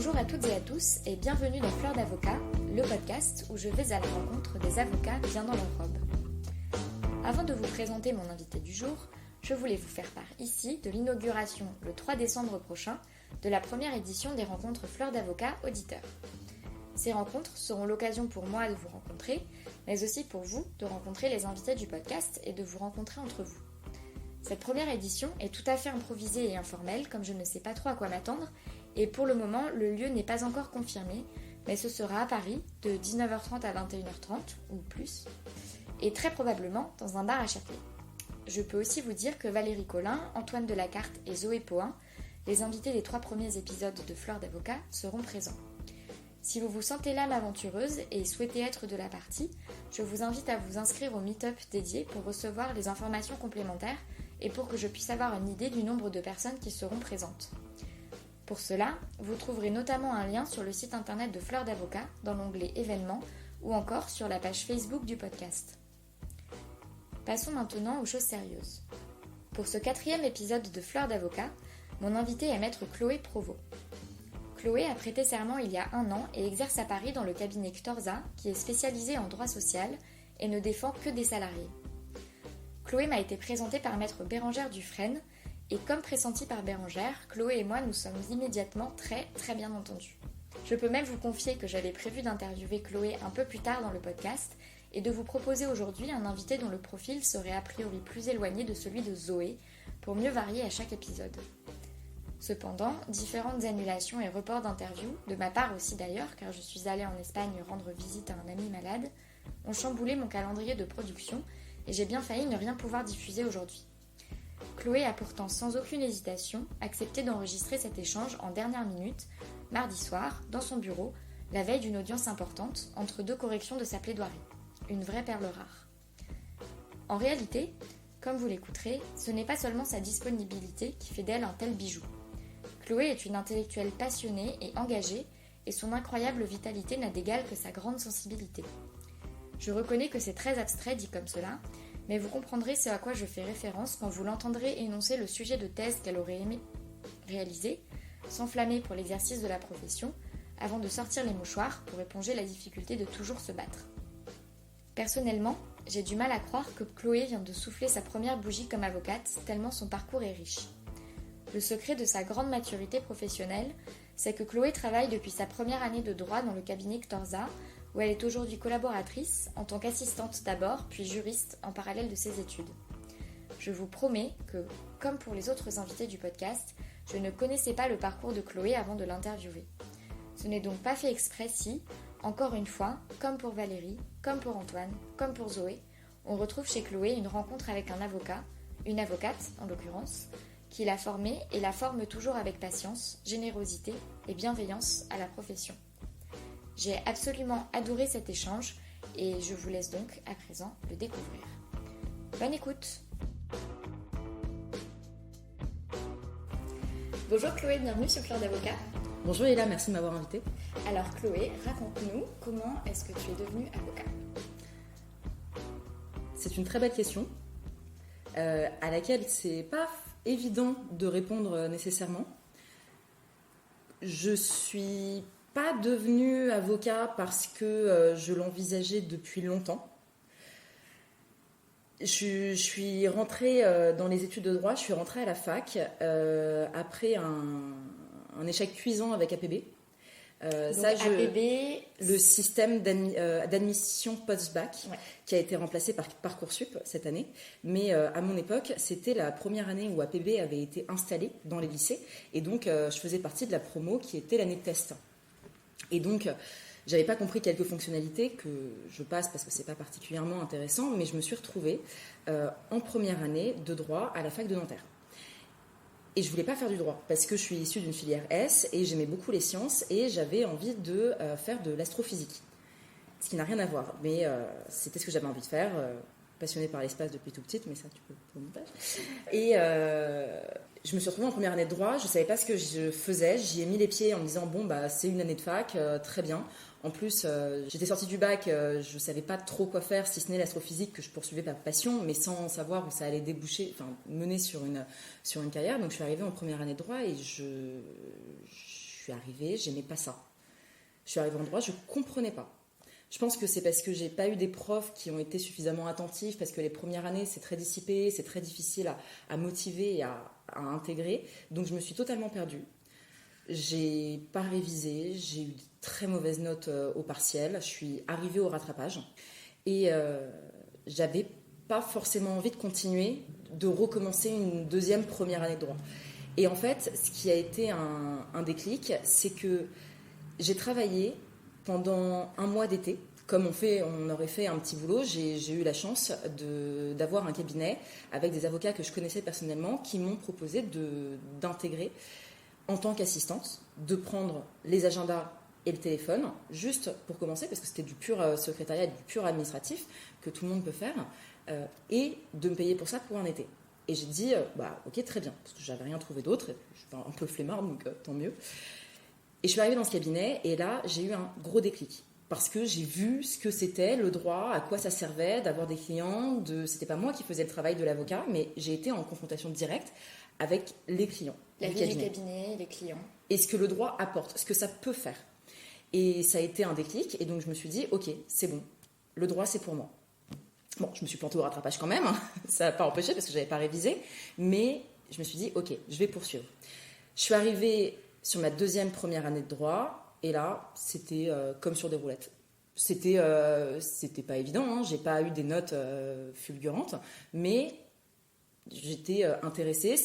Bonjour à toutes et à tous et bienvenue dans Fleurs d'Avocat, le podcast où je vais à la rencontre des avocats bien dans leur robe. Avant de vous présenter mon invité du jour, je voulais vous faire part ici de l'inauguration le 3 décembre prochain de la première édition des rencontres Fleurs d'Avocat auditeurs. Ces rencontres seront l'occasion pour moi de vous rencontrer, mais aussi pour vous de rencontrer les invités du podcast et de vous rencontrer entre vous. Cette première édition est tout à fait improvisée et informelle, comme je ne sais pas trop à quoi m'attendre, et pour le moment, le lieu n'est pas encore confirmé, mais ce sera à Paris, de 19h30 à 21h30, ou plus, et très probablement dans un bar à Châtelet. Je peux aussi vous dire que Valérie Collin, Antoine Delacarte et Zoé Poin, les invités des 3 premiers épisodes de Fleurs d'Avocat, seront présents. Si vous vous sentez l'âme aventureuse et souhaitez être de la partie, je vous invite à vous inscrire au meet-up dédié pour recevoir les informations complémentaires et pour que je puisse avoir une idée du nombre de personnes qui seront présentes. Pour cela, vous trouverez notamment un lien sur le site internet de Fleurs d'Avocat dans l'onglet événements ou encore sur la page Facebook du podcast. Passons maintenant aux choses sérieuses. Pour ce 4e épisode de Fleurs d'Avocat, mon invité est maître Chloé Provost. Chloé a prêté serment il y a 1 an et exerce à Paris dans le cabinet Ctorza, qui est spécialisé en droit social et ne défend que des salariés. Chloé m'a été présentée par maître Bérengère Dufresne, et comme pressenti par Bérengère, Chloé et moi nous sommes immédiatement très bien entendus. Je peux même vous confier que j'avais prévu d'interviewer Chloé un peu plus tard dans le podcast et de vous proposer aujourd'hui un invité dont le profil serait a priori plus éloigné de celui de Zoé, pour mieux varier à chaque épisode. Cependant, différentes annulations et reports d'interviews, de ma part aussi d'ailleurs, car je suis allée en Espagne rendre visite à un ami malade, ont chamboulé mon calendrier de production et j'ai bien failli ne rien pouvoir diffuser aujourd'hui. Chloé a pourtant sans aucune hésitation accepté d'enregistrer cet échange en dernière minute, mardi soir, dans son bureau, la veille d'une audience importante, entre 2 corrections de sa plaidoirie. Une vraie perle rare. En réalité, comme vous l'écouterez, ce n'est pas seulement sa disponibilité qui fait d'elle un tel bijou. Chloé est une intellectuelle passionnée et engagée, et son incroyable vitalité n'a d'égal que sa grande sensibilité. Je reconnais que c'est très abstrait dit comme cela, mais vous comprendrez ce à quoi je fais référence quand vous l'entendrez énoncer le sujet de thèse qu'elle aurait aimé réaliser, s'enflammer pour l'exercice de la profession, avant de sortir les mouchoirs pour éponger la difficulté de toujours se battre. Personnellement, j'ai du mal à croire que Chloé vient de souffler sa première bougie comme avocate, tellement son parcours est riche. Le secret de sa grande maturité professionnelle, c'est que Chloé travaille depuis sa première année de droit dans le cabinet Ctorza, où elle est aujourd'hui collaboratrice, en tant qu'assistante d'abord, puis juriste en parallèle de ses études. Je vous promets que, comme pour les autres invités du podcast, je ne connaissais pas le parcours de Chloé avant de l'interviewer. Ce n'est donc pas fait exprès si, encore une fois, comme pour Valérie, comme pour Antoine, comme pour Zoé, on retrouve chez Chloé une rencontre avec un avocat, une avocate en l'occurrence, qui l'a formée et la forme toujours avec patience, générosité et bienveillance à la profession. J'ai absolument adoré cet échange et je vous laisse donc à présent le découvrir. Bonne écoute! Bonjour Chloé, bienvenue sur Fleurs d'Avocat. Bonjour Ella, merci de m'avoir invitée. Alors Chloé, raconte-nous comment est-ce que tu es devenue avocat? C'est une très belle question à laquelle c'est pas évident de répondre nécessairement. Je suis pas devenue avocat parce que je l'envisageais depuis longtemps. Je suis rentrée dans les études de droit, je suis rentrée à la fac après un échec cuisant avec APB. APB, le système d'admission post-bac, ouais, qui a été remplacé par Parcoursup cette année. Mais à mon époque, c'était la première année où APB avait été installé dans les lycées. Et donc, je faisais partie de la promo qui était l'année de test. Et donc, j'avais pas compris quelques fonctionnalités que je passe parce que c'est pas particulièrement intéressant, mais je me suis retrouvée en première année de droit à la fac de Nanterre. Et je voulais pas faire du droit parce que je suis issue d'une filière S et j'aimais beaucoup les sciences et j'avais envie de faire de l'astrophysique. Ce qui n'a rien à voir, mais c'était ce que j'avais envie de faire. Passionnée par l'espace depuis tout petite, mais ça tu peux pour le montage. Et je me suis retrouvée en première année de droit, je savais pas ce que je faisais, j'y ai mis les pieds en me disant bon bah c'est une année de fac, très bien. En plus, j'étais sortie du bac, je savais pas trop quoi faire, si ce n'est l'astrophysique que je poursuivais par passion, mais sans savoir où ça allait déboucher, mener sur une carrière. Donc je suis arrivée en première année de droit et je suis suis arrivée, j'aimais pas ça. Je suis arrivée en droit, je comprenais pas. Je pense que c'est parce que j'ai pas eu des profs qui ont été suffisamment attentifs, parce que les premières années, c'est très dissipé, c'est très difficile à motiver et à intégrer. Donc je me suis totalement perdue. J'ai pas révisé, j'ai eu de très mauvaises notes au partiel. Je suis arrivée au rattrapage et j'avais pas forcément envie de continuer, de recommencer une deuxième première année de droit. Et en fait, ce qui a été un déclic, c'est que j'ai travaillé pendant un mois d'été. Comme on aurait fait un petit boulot, j'ai eu la chance d'avoir un cabinet avec des avocats que je connaissais personnellement qui m'ont proposé d'intégrer en tant qu'assistante, de prendre les agendas et le téléphone, juste pour commencer, parce que c'était du pur secrétariat, du pur administratif, que tout le monde peut faire, et de me payer pour ça pour un été. Et j'ai dit, ok, très bien, parce que j'avais rien trouvé d'autre, je suis un peu flemmarde, donc tant mieux. Et je suis arrivée dans ce cabinet, et là, j'ai eu un gros déclic. Parce que j'ai vu ce que c'était le droit, à quoi ça servait d'avoir des clients. C'était pas moi qui faisais le travail de l'avocat, mais j'ai été en confrontation directe avec les clients. La vie du cabinet, les clients. Et ce que le droit apporte, ce que ça peut faire. Et ça a été un déclic, et donc je me suis dit, ok, c'est bon, le droit c'est pour moi. Bon, je me suis plantée au rattrapage quand même, ça n'a pas empêché parce que je n'avais pas révisé, mais je me suis dit, ok, je vais poursuivre. Je suis arrivée sur ma première année de droit, et là, c'était comme sur des roulettes. C'était pas évident, hein, j'ai pas eu des notes fulgurantes, mais j'étais intéressée,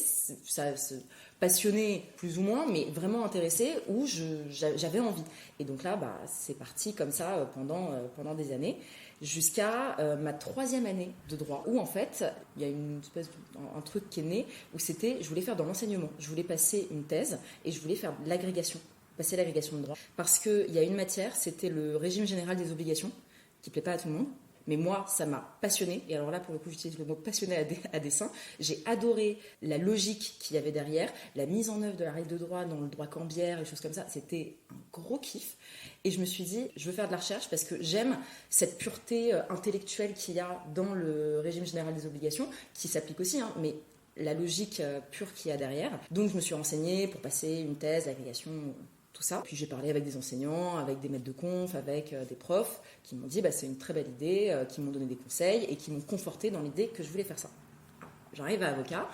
passionnée plus ou moins, mais vraiment intéressée, où j'avais envie. Et donc là, c'est parti comme ça pendant des années, jusqu'à ma 3e année de droit, où en fait, il y a un truc qui est né, où je voulais faire dans l'enseignement. Je voulais passer une thèse et je voulais faire de l'agrégation, passer l'agrégation de droit. Parce qu'il y a une matière, c'était le régime général des obligations, qui ne plaît pas à tout le monde. Mais moi, ça m'a passionnée. Et alors là, pour le coup, j'utilise le mot passionné à dessein. J'ai adoré la logique qu'il y avait derrière, la mise en œuvre de la règle de droit dans le droit cambiaire, les choses comme ça. C'était un gros kiff. Et je me suis dit, je veux faire de la recherche parce que j'aime cette pureté intellectuelle qu'il y a dans le régime général des obligations, qui s'applique aussi, hein, mais la logique pure qu'il y a derrière. Donc, je me suis renseignée pour passer une thèse, l'agrégation, tout ça. Puis j'ai parlé avec des enseignants, avec des maîtres de conf, avec des profs qui m'ont dit c'est une très belle idée, qui m'ont donné des conseils et qui m'ont conforté dans l'idée que je voulais faire ça. J'arrive à avocat,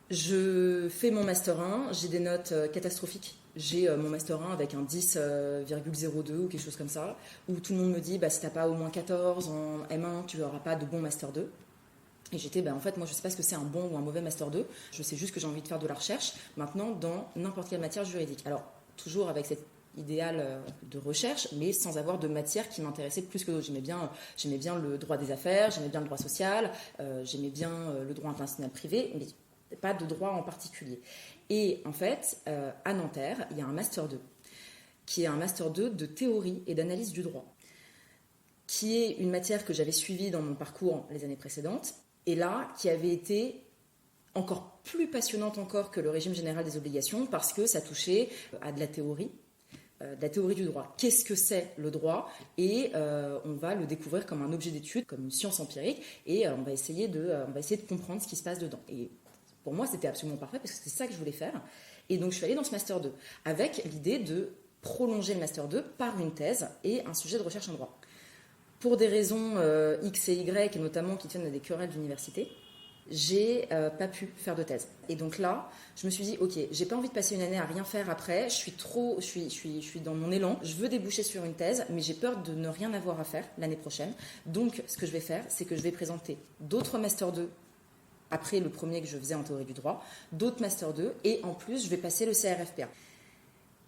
je fais mon master 1, j'ai des notes catastrophiques. J'ai mon master 1 avec un 10,02 ou quelque chose comme ça, où tout le monde me dit si t'as pas au moins 14 en M1, tu n'auras pas de bon master 2. Et j'étais, en fait, moi, je ne sais pas ce que c'est un bon ou un mauvais Master 2. Je sais juste que j'ai envie de faire de la recherche, maintenant, dans n'importe quelle matière juridique. Alors, toujours avec cet idéal de recherche, mais sans avoir de matière qui m'intéressait plus que d'autres. J'aimais bien le droit des affaires, j'aimais bien le droit social, j'aimais bien le droit international privé, mais pas de droit en particulier. Et en fait, à Nanterre, il y a un Master 2, qui est un Master 2 de théorie et d'analyse du droit, qui est une matière que j'avais suivie dans mon parcours les années précédentes, et là, qui avait été encore plus passionnante encore que le régime général des obligations, parce que ça touchait à de la théorie du droit. Qu'est-ce que c'est le droit ? Et on va le découvrir comme un objet d'étude, comme une science empirique, et on va essayer de comprendre ce qui se passe dedans. Et pour moi, c'était absolument parfait, parce que c'était ça que je voulais faire. Et donc, je suis allée dans ce Master 2, avec l'idée de prolonger le Master 2 par une thèse et un sujet de recherche en droit. Pour des raisons X et Y, et notamment qui tiennent à des querelles d'université, j'ai pas pu faire de thèse. Et donc là, je me suis dit, ok, j'ai pas envie de passer une année à rien faire après, je suis dans mon élan, je veux déboucher sur une thèse, mais j'ai peur de ne rien avoir à faire l'année prochaine. Donc, ce que je vais faire, c'est que je vais présenter d'autres Master 2 après le premier que je faisais en théorie du droit, d'autres Master 2, et en plus, je vais passer le CRFPA.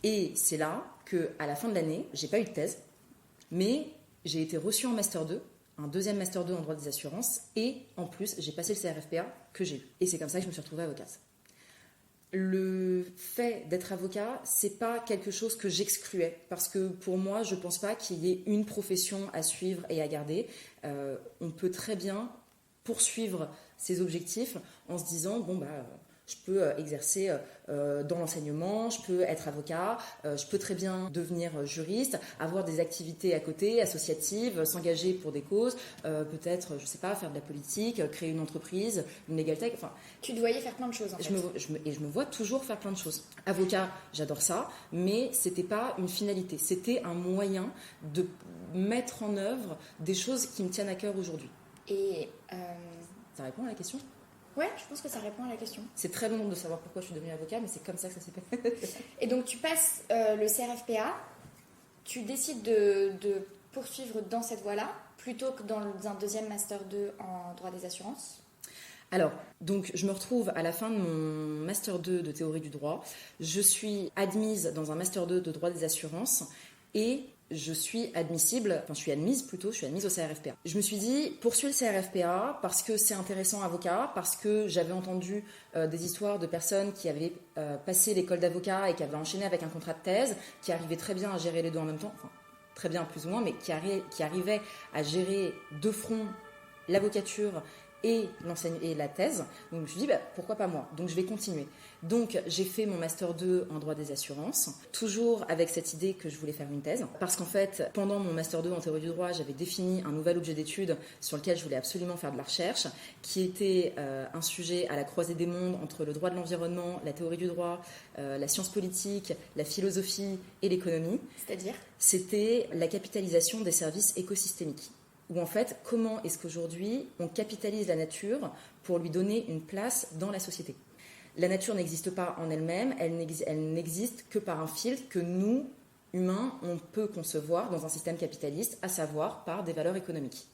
Et c'est là qu'à la fin de l'année, j'ai pas eu de thèse, mais j'ai été reçue en Master 2, un deuxième Master 2 en droit des assurances, et en plus, j'ai passé le CRFPA que j'ai eu. Et c'est comme ça que je me suis retrouvée avocate. Le fait d'être avocat, c'est pas quelque chose que j'excluais, parce que pour moi, je pense pas qu'il y ait une profession à suivre et à garder. On peut très bien poursuivre ses objectifs en se disant, Je peux exercer dans l'enseignement, je peux être avocat, je peux très bien devenir juriste, avoir des activités à côté, associatives, s'engager pour des causes, peut-être, je sais pas, faire de la politique, créer une entreprise, une legal tech, enfin... Tu te voyais faire plein de choses, en fait. Je me vois toujours faire plein de choses. Avocat, j'adore ça, mais c'était pas une finalité, c'était un moyen de mettre en œuvre des choses qui me tiennent à cœur aujourd'hui. Et... Ça répond à la question ? Ouais, je pense que ça répond à la question. C'est très long de savoir pourquoi je suis devenue avocat, mais c'est comme ça que ça s'est fait. Et donc tu passes le CRFPA, tu décides de poursuivre dans cette voie-là, plutôt que dans un deuxième Master 2 en droit des assurances. Alors, donc je me retrouve à la fin de mon Master 2 de théorie du droit. Je suis admise dans un Master 2 de droit des assurances et je suis admise au CRFPA. Je me suis dit, poursuis le CRFPA parce que c'est intéressant avocat, parce que j'avais entendu des histoires de personnes qui avaient passé l'école d'avocat et qui avaient enchaîné avec un contrat de thèse, qui arrivaient très bien à gérer les deux en même temps, enfin très bien plus ou moins, mais qui arrivaient à gérer de front l'avocature et la thèse. Donc je me suis dit, pourquoi pas moi ? Donc je vais continuer. Donc j'ai fait mon Master 2 en droit des assurances, toujours avec cette idée que je voulais faire une thèse. Parce qu'en fait, pendant mon Master 2 en théorie du droit, j'avais défini un nouvel objet d'étude sur lequel je voulais absolument faire de la recherche, qui était un sujet à la croisée des mondes entre le droit de l'environnement, la théorie du droit, la science politique, la philosophie et l'économie. C'est-à-dire ? C'était la capitalisation des services écosystémiques. Où en fait, comment est-ce qu'aujourd'hui on capitalise la nature pour lui donner une place dans la société. La nature n'existe pas en elle-même, elle n'existe que par un filtre que nous, humains, on peut concevoir dans un système capitaliste, à savoir par des valeurs économiques.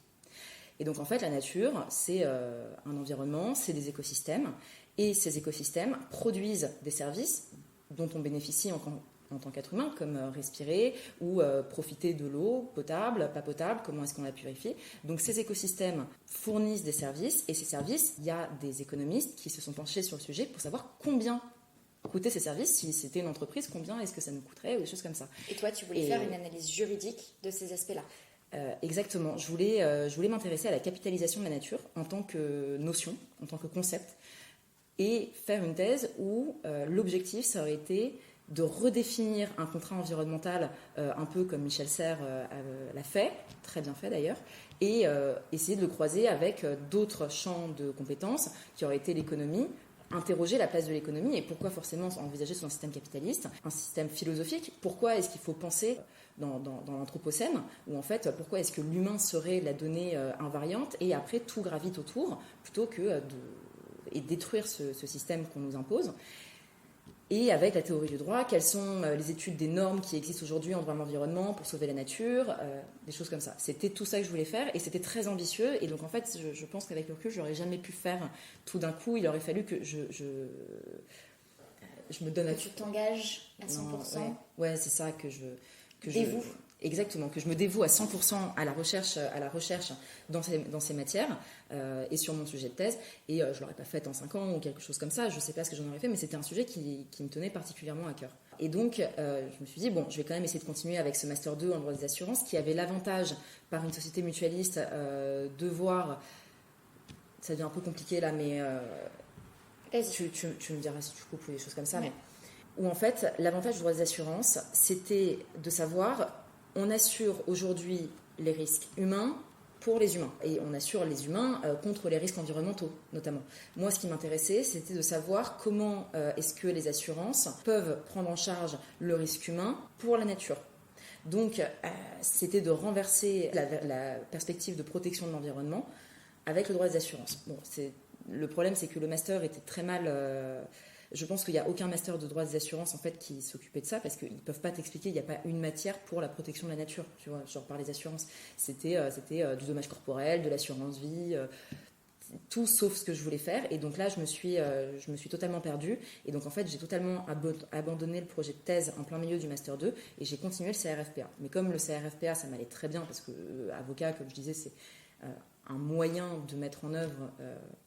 Et donc en fait, la nature, c'est un environnement, c'est des écosystèmes, et ces écosystèmes produisent des services dont on bénéficie en tant qu'être humain, comme respirer ou profiter de l'eau potable, pas potable, comment est-ce qu'on la purifie. Donc ces écosystèmes fournissent des services, et ces services, il y a des économistes qui se sont penchés sur le sujet pour savoir combien coûtaient ces services. Si c'était une entreprise, combien est-ce que ça nous coûterait, ou des choses comme ça. Et toi, tu voulais faire une analyse juridique de ces aspects-là. Exactement. Je voulais m'intéresser à la capitalisation de la nature en tant que notion, en tant que concept, et faire une thèse où l'objectif, ça aurait été de redéfinir un contrat environnemental un peu comme Michel Serres l'a fait, très bien fait d'ailleurs, et essayer de le croiser avec d'autres champs de compétences qui auraient été l'économie, interroger la place de l'économie et pourquoi forcément envisager sur un système capitaliste, un système philosophique, pourquoi est-ce qu'il faut penser dans l'anthropocène, où en fait pourquoi est-ce que l'humain serait la donnée invariante et après tout gravite autour plutôt que de détruire ce système qu'on nous impose. Et avec la théorie du droit, quelles sont les études des normes qui existent aujourd'hui en droit de l'environnement pour sauver la nature, des choses comme ça. C'était tout ça que je voulais faire et c'était très ambitieux. Et donc en fait, je pense qu'avec le recul, je n'aurais jamais pu faire tout d'un coup. Il aurait fallu que je me donne... Que tu t'engages à 100%. Non, ouais, c'est ça que je... Dévoue. Exactement, que je me dévoue à 100% à la recherche dans ces matières et sur mon sujet de thèse. Et je ne l'aurais pas fait en 5 ans ou quelque chose comme ça, je ne sais pas ce que j'en aurais fait, mais c'était un sujet qui me tenait particulièrement à cœur. Et donc, je me suis dit, bon, je vais quand même essayer de continuer avec ce Master 2 en droit des assurances, qui avait l'avantage, par une société mutualiste, de voir... Ça devient un peu compliqué là, mais tu me diras si tu coupes ou des choses comme ça. Ouais. Mais où en fait, l'avantage du droit des assurances, c'était de savoir... On assure aujourd'hui les risques humains pour les humains. Et on assure les humains contre les risques environnementaux, notamment. Moi, ce qui m'intéressait, c'était de savoir comment est-ce que les assurances peuvent prendre en charge le risque humain pour la nature. Donc, c'était de renverser la perspective de protection de l'environnement avec le droit des assurances. Bon, le problème, c'est que le master était très mal... Je pense qu'il n'y a aucun master de droit des assurances en fait, qui s'occupait de ça parce qu'ils ne peuvent pas t'expliquer, il n'y a pas une matière pour la protection de la nature, tu vois, genre par les assurances. C'était du dommage corporel, de l'assurance vie, tout sauf ce que je voulais faire. Et donc là, je me suis totalement perdue. Et donc en fait, j'ai totalement abandonné le projet de thèse en plein milieu du Master 2 et j'ai continué le CRFPA. Mais comme le CRFPA, ça m'allait très bien parce que avocat, comme je disais, c'est un moyen de mettre en œuvre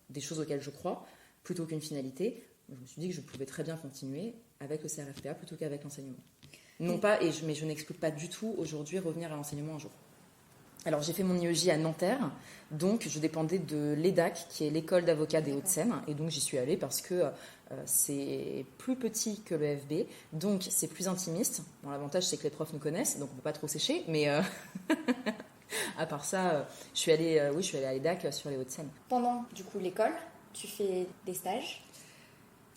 des choses auxquelles je crois, plutôt qu'une finalité. Je me suis dit que je pouvais très bien continuer avec le CRFPA plutôt qu'avec l'enseignement. Non pas, mais je n'exclus pas du tout aujourd'hui revenir à l'enseignement un jour. Alors, j'ai fait mon IEJ à Nanterre, donc je dépendais de l'EDAC, qui est l'école d'avocats des Hauts-de-Seine, et donc j'y suis allée parce que c'est plus petit que le FB, donc c'est plus intimiste. Bon, l'avantage, c'est que les profs nous connaissent, donc on ne peut pas trop sécher, mais à part ça, je suis allée à l'EDAC sur les Hauts-de-Seine. Pendant, du coup, l'école, tu fais des stages.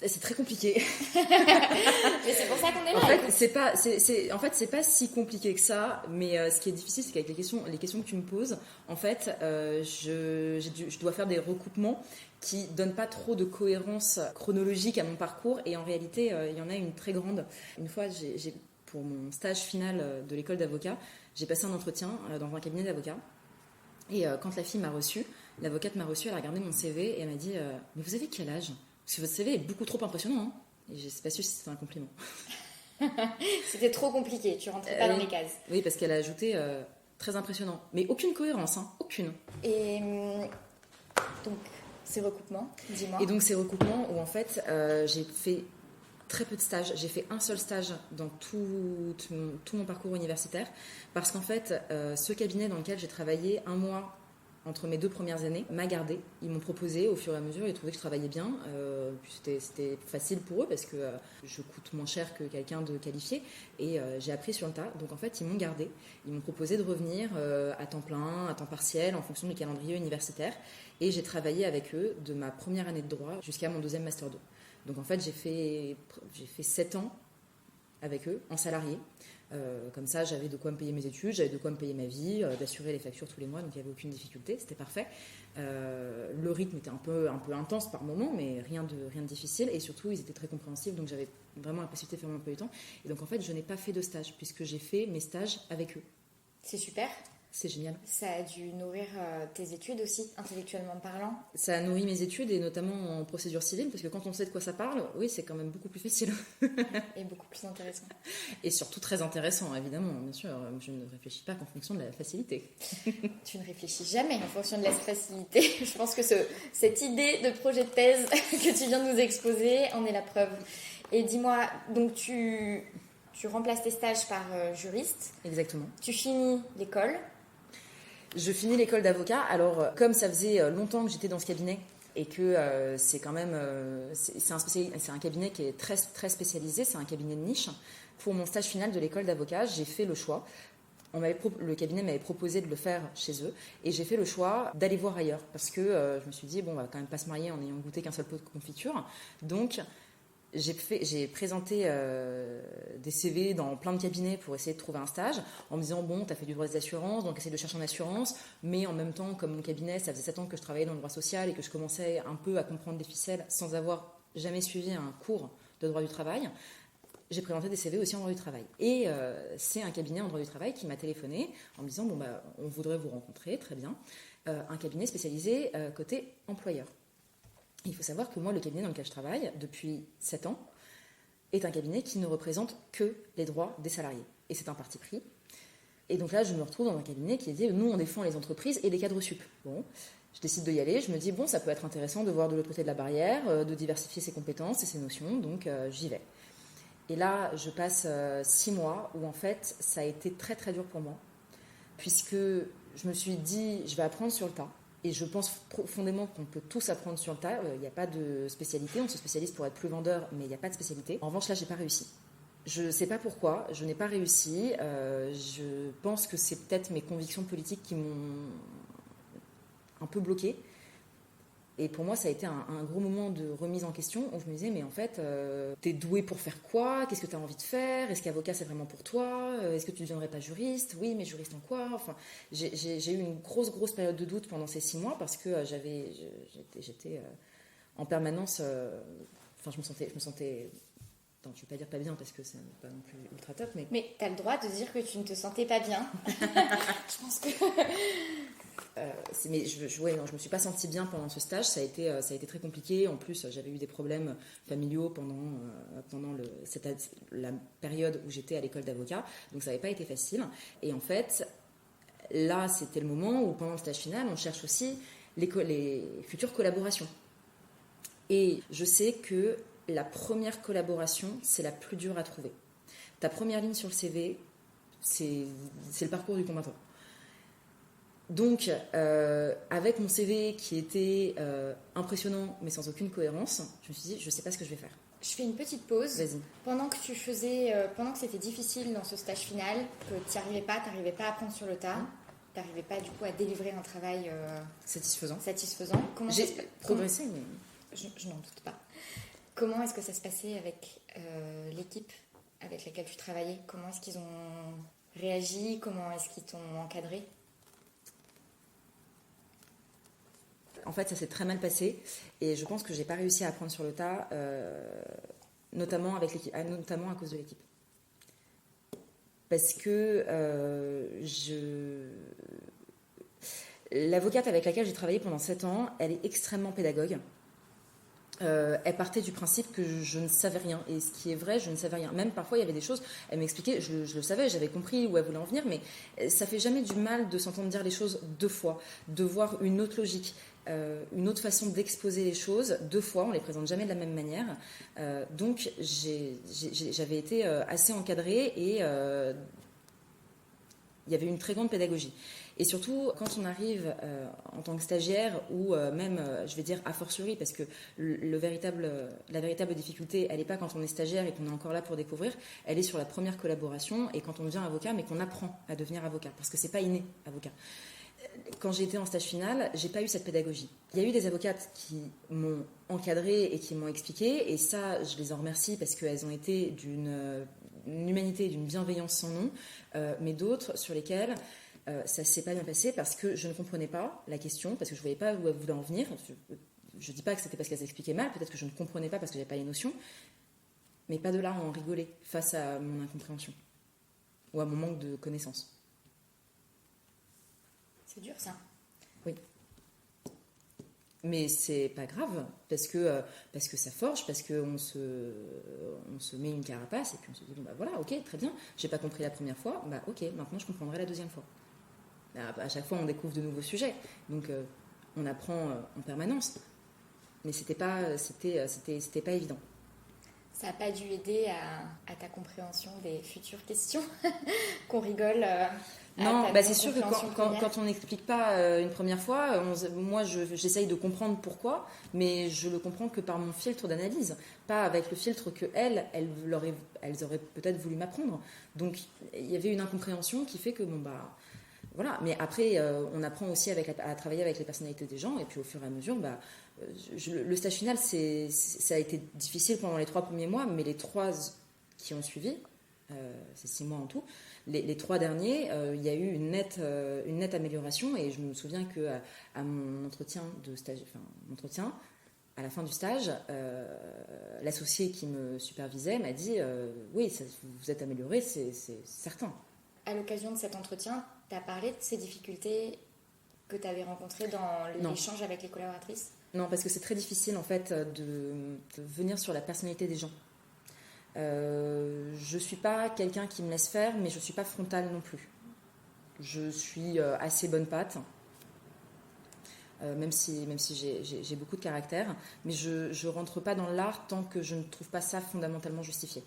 C'est très compliqué. Mais c'est pour ça qu'on est là. En fait, c'est pas si compliqué que ça. Mais ce qui est difficile, c'est qu'avec les questions que tu me poses, en fait, je dois faire des recoupements qui donnent pas trop de cohérence chronologique à mon parcours. Et en réalité, il y en a une très grande. Une fois, pour mon stage final de l'école d'avocat, j'ai passé un entretien dans un cabinet d'avocats. Et quand la fille m'a reçue, l'avocate m'a reçue, elle a regardé mon CV et elle m'a dit mais vous avez quel âge ? Parce que votre CV est beaucoup trop impressionnant. Hein. Et je ne sais pas si c'était un compliment. C'était trop compliqué, tu rentrais pas dans les cases. Oui, parce qu'elle a ajouté très impressionnant. Mais aucune cohérence, hein, aucune. Et donc, ces recoupements, dis-moi. Et donc, ces recoupements où en fait, j'ai fait très peu de stages. J'ai fait un seul stage dans tout mon parcours universitaire. Parce qu'en fait, ce cabinet dans lequel j'ai travaillé un mois entre mes 2 premières années, m'a gardé. Ils m'ont proposé au fur et à mesure, ils trouvaient que je travaillais bien. Puis c'était facile pour eux parce que je coûte moins cher que quelqu'un de qualifié. Et j'ai appris sur le tas. Donc en fait, ils m'ont gardé. Ils m'ont proposé de revenir à temps plein, à temps partiel, en fonction du calendrier universitaire. Et j'ai travaillé avec eux de ma première année de droit jusqu'à mon 2e Master 2. Donc en fait, j'ai fait 7 ans avec eux, en salarié. Comme ça, j'avais de quoi me payer mes études, j'avais de quoi me payer ma vie, d'assurer les factures tous les mois, donc il n'y avait aucune difficulté, c'était parfait. Le rythme était un peu intense par moment, mais rien de difficile, et surtout, ils étaient très compréhensifs, donc j'avais vraiment la possibilité de faire mon emploi du temps. Et donc en fait, je n'ai pas fait de stage, puisque j'ai fait mes stages avec eux. C'est super. C'est génial. Ça a dû nourrir tes études aussi, intellectuellement parlant. Ça a nourri mes études, et notamment en procédure civile, parce que quand on sait de quoi ça parle, oui, c'est quand même beaucoup plus facile. Et beaucoup plus intéressant. Et surtout très intéressant, évidemment, bien sûr. Je ne réfléchis pas qu'en fonction de la facilité. Tu ne réfléchis jamais en fonction de la facilité. Je pense que cette idée de projet de thèse que tu viens de nous exposer en est la preuve. Et dis-moi, donc tu remplaces tes stages par juriste. Exactement. Tu finis l'école. Je finis l'école d'avocat. Alors, comme ça faisait longtemps que j'étais dans ce cabinet et que c'est quand même c'est un cabinet qui est très, très spécialisé, c'est un cabinet de niche. Pour mon stage final de l'école d'avocat, j'ai fait le choix. Le cabinet m'avait proposé de le faire chez eux et j'ai fait le choix d'aller voir ailleurs parce que je me suis dit, bon, on va quand même pas se marier en ayant goûté qu'un seul pot de confiture. Donc, j'ai présenté des CV dans plein de cabinets pour essayer de trouver un stage en me disant, bon, tu as fait du droit des assurances, donc essaye de chercher en assurance, mais en même temps, comme mon cabinet, ça faisait 7 ans que je travaillais dans le droit social et que je commençais un peu à comprendre les ficelles sans avoir jamais suivi un cours de droit du travail, j'ai présenté des CV aussi en droit du travail. Et c'est un cabinet en droit du travail qui m'a téléphoné en me disant, bon, bah, on voudrait vous rencontrer, très bien, un cabinet spécialisé côté employeur. Il faut savoir que moi, le cabinet dans lequel je travaille depuis 7 ans est un cabinet qui ne représente que les droits des salariés. Et c'est un parti pris. Et donc là, je me retrouve dans un cabinet qui dit, nous, on défend les entreprises et les cadres sup. Bon, je décide d'y aller. Je me dis, bon, ça peut être intéressant de voir de l'autre côté de la barrière, de diversifier ses compétences et ses notions. Donc, j'y vais. Et là, je passe 6 mois où, en fait, ça a été très, très dur pour moi. Puisque je me suis dit, je vais apprendre sur le tas. Et je pense profondément qu'on peut tous apprendre sur le tas. Il n'y a pas de spécialité. On se spécialise pour être plus vendeur, mais il n'y a pas de spécialité. En revanche, là, je n'ai pas réussi. Je ne sais pas pourquoi. Je n'ai pas réussi. Je pense que c'est peut-être mes convictions politiques qui m'ont un peu bloquée. Et pour moi, ça a été un gros moment de remise en question où je me disais, mais en fait, t'es doué pour faire quoi ? Qu'est-ce que t'as envie de faire ? Est-ce qu'avocat, c'est vraiment pour toi ? Est-ce que tu ne deviendrais pas juriste ? Oui, mais juriste en quoi ? Enfin, j'ai eu une grosse période de doute pendant ces 6 mois parce que j'étais en permanence... Enfin, je me sentais... Attends, je ne vais pas dire pas bien parce que c'est pas non plus ultra top, mais... Mais t'as le droit de dire que tu ne te sentais pas bien. Je pense que... mais je me suis pas sentie bien pendant ce stage, ça a été très compliqué. En plus, j'avais eu des problèmes familiaux pendant la période où j'étais à l'école d'avocat, donc ça n'avait pas été facile. Et en fait, là, c'était le moment où pendant le stage final, on cherche aussi les futures collaborations. Et je sais que la première collaboration, c'est la plus dure à trouver. Ta première ligne sur le CV, c'est le parcours du combattant. Donc, avec mon CV qui était impressionnant mais sans aucune cohérence, je me suis dit, je ne sais pas ce que je vais faire. Je fais une petite pause. Vas-y. Pendant que c'était difficile dans ce stage final, que tu n'arrivais pas à apprendre sur le tas, tu n'arrivais pas du coup à délivrer un travail satisfaisant. J'ai progressé, mais... Je n'en doute pas. Comment est-ce que ça se passait avec l'équipe avec laquelle tu travaillais? Comment est-ce qu'ils ont réagi? Comment est-ce qu'ils t'ont encadré? En fait, ça s'est très mal passé et je pense que j'ai pas réussi à apprendre sur le tas, notamment à cause de l'équipe. Parce que l'avocate avec laquelle j'ai travaillé pendant 7 ans, elle est extrêmement pédagogue. Elle partait du principe que je ne savais rien. Et ce qui est vrai, je ne savais rien. Même parfois, il y avait des choses, elle m'expliquait, je le savais, j'avais compris où elle voulait en venir, mais ça fait jamais du mal de s'entendre dire les choses 2 fois, de voir une autre logique, une autre façon d'exposer les choses 2 fois, on les présente jamais de la même manière. Donc, j'avais été assez encadrée et il y avait une très grande pédagogie. Et surtout, quand on arrive en tant que stagiaire, ou même, je vais dire, a fortiori, parce que la véritable difficulté, elle n'est pas quand on est stagiaire et qu'on est encore là pour découvrir, elle est sur la première collaboration et quand on devient avocat, mais qu'on apprend à devenir avocat, parce que c'est pas inné, avocat. Quand j'ai été en stage final, j'ai pas eu cette pédagogie. Il y a eu des avocates qui m'ont encadrée et qui m'ont expliqué, et ça, je les en remercie parce qu'elles ont été d'une humanité, d'une bienveillance sans nom, mais d'autres sur lesquelles ça s'est pas bien passé parce que je ne comprenais pas la question, parce que je voyais pas où elle voulait en venir. Je dis pas que c'était parce qu'elle s'expliquait mal, peut-être que je ne comprenais pas parce que j'avais pas les notions, mais pas de là à en rigoler face à mon incompréhension ou à mon manque de connaissances. C'est dur ça. Oui. Mais c'est pas grave, parce que ça forge, parce qu'on se met une carapace et puis on se dit, bon bah voilà, ok, très bien, j'ai pas compris la première fois, bah ok, maintenant je comprendrai la deuxième fois. À chaque fois, on découvre de nouveaux sujets, donc on apprend en permanence. Mais c'était pas évident. Ça n'a pas dû aider à ta compréhension des futures questions qu'on rigole. Non, c'est sûr que quand on n'explique pas une première fois, moi j'essaye de comprendre pourquoi, mais je le comprends que par mon filtre d'analyse, pas avec le filtre que elles auraient peut-être voulu m'apprendre. Donc il y avait une incompréhension qui fait que voilà. Mais après, on apprend aussi à travailler avec les personnalités des gens, et puis au fur et à mesure, le stage final, ça a été difficile pendant les 3 premiers mois, mais les 3 qui ont suivi, c'est 6 mois en tout, les 3 derniers, il y a eu une nette amélioration, et je me souviens que à mon entretien de stage, à la fin du stage, l'associé qui me supervisait m'a dit oui, vous êtes amélioré, c'est certain. À l'occasion de cet entretien, tu as parlé de ces difficultés que tu avais rencontrées dans l'échange avec les collaboratrices? Non, parce que c'est très difficile en fait de venir sur la personnalité des gens. Je suis pas quelqu'un qui me laisse faire, mais je suis pas frontale non plus. Je suis assez bonne patte, même si j'ai beaucoup de caractère, mais je rentre pas dans l'art tant que je ne trouve pas ça fondamentalement justifié.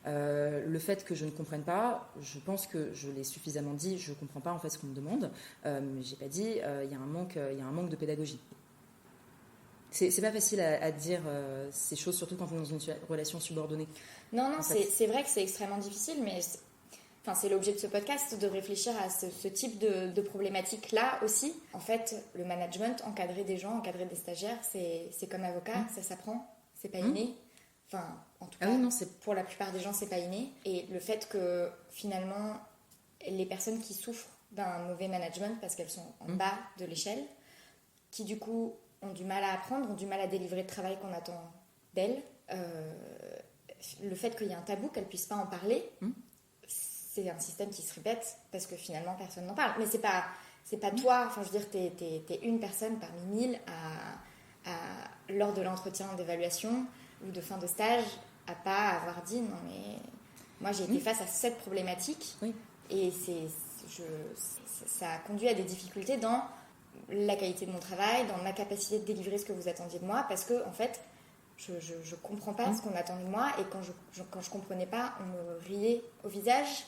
Le fait que je ne comprenne pas, je pense que je l'ai suffisamment dit, je ne comprends pas en fait ce qu'on me demande, mais j'ai pas dit il y a un manque de pédagogie. C'est pas facile à dire ces choses, surtout quand on est dans une relation subordonnée. Non, c'est vrai que c'est extrêmement difficile, mais c'est l'objet de ce podcast, de réfléchir à ce type de problématique-là aussi. En fait, le management, encadrer des gens, encadrer des stagiaires, c'est comme avocat, ça s'apprend, c'est pas inné. En tout cas, pour la plupart des gens, c'est pas inné. Et le fait que, finalement, les personnes qui souffrent d'un mauvais management, parce qu'elles sont en bas de l'échelle, qui du coup ont du mal à apprendre, ont du mal à délivrer le travail qu'on attend d'elles, le fait qu'il y ait un tabou, qu'elles puissent pas en parler, c'est un système qui se répète, parce que finalement, personne n'en parle. Mais c'est pas toi, je veux dire, t'es une personne parmi 1000 lors de l'entretien d'évaluation ou de fin de stage, à pas avoir dit non mais moi j'ai été face à cette problématique et ça a conduit à des difficultés dans la qualité de mon travail, dans ma capacité de délivrer ce que vous attendiez de moi, parce que en fait je comprends pas ce qu'on attend de moi, et quand je comprenais pas, on me riait au visage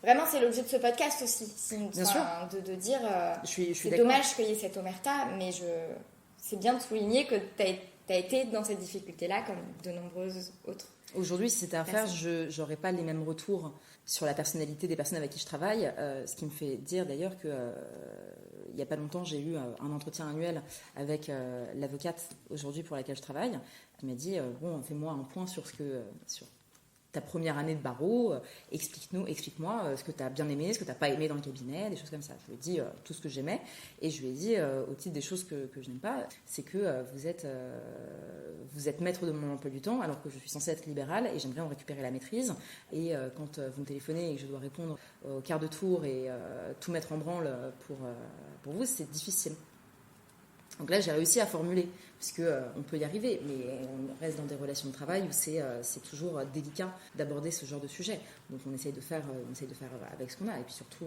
Vraiment, c'est l'objet de ce podcast aussi. Bien sûr. De dire, Je suis c'est d'accord. dommage qu'il y ait cette omerta, mais c'est bien de souligner que tu as été dans cette difficulté-là, comme de nombreuses autres. Aujourd'hui, si c'était à faire, je n'aurais pas les mêmes retours sur la personnalité des personnes avec qui je travaille. Ce qui me fait dire d'ailleurs que il n'y a pas longtemps, j'ai eu un entretien annuel avec l'avocate aujourd'hui pour laquelle je travaille. Elle m'a dit bon, fais-moi un point sur sur ta première année de barreau, explique-moi ce que tu as bien aimé, ce que tu n'as pas aimé dans le cabinet, des choses comme ça. Je lui ai dit tout ce que j'aimais, et je lui ai dit, au titre des choses que je n'aime pas, c'est que vous êtes maître de mon emploi du temps, alors que je suis censée être libérale, et j'aimerais en récupérer la maîtrise. Et quand vous me téléphonez et que je dois répondre au quart de tour et tout mettre en branle pour vous, c'est difficile. Donc là, j'ai réussi à formuler, parce qu'on peut y arriver, mais on reste dans des relations de travail où c'est toujours délicat d'aborder ce genre de sujet. Donc on essaye de faire avec ce qu'on a. Et puis surtout,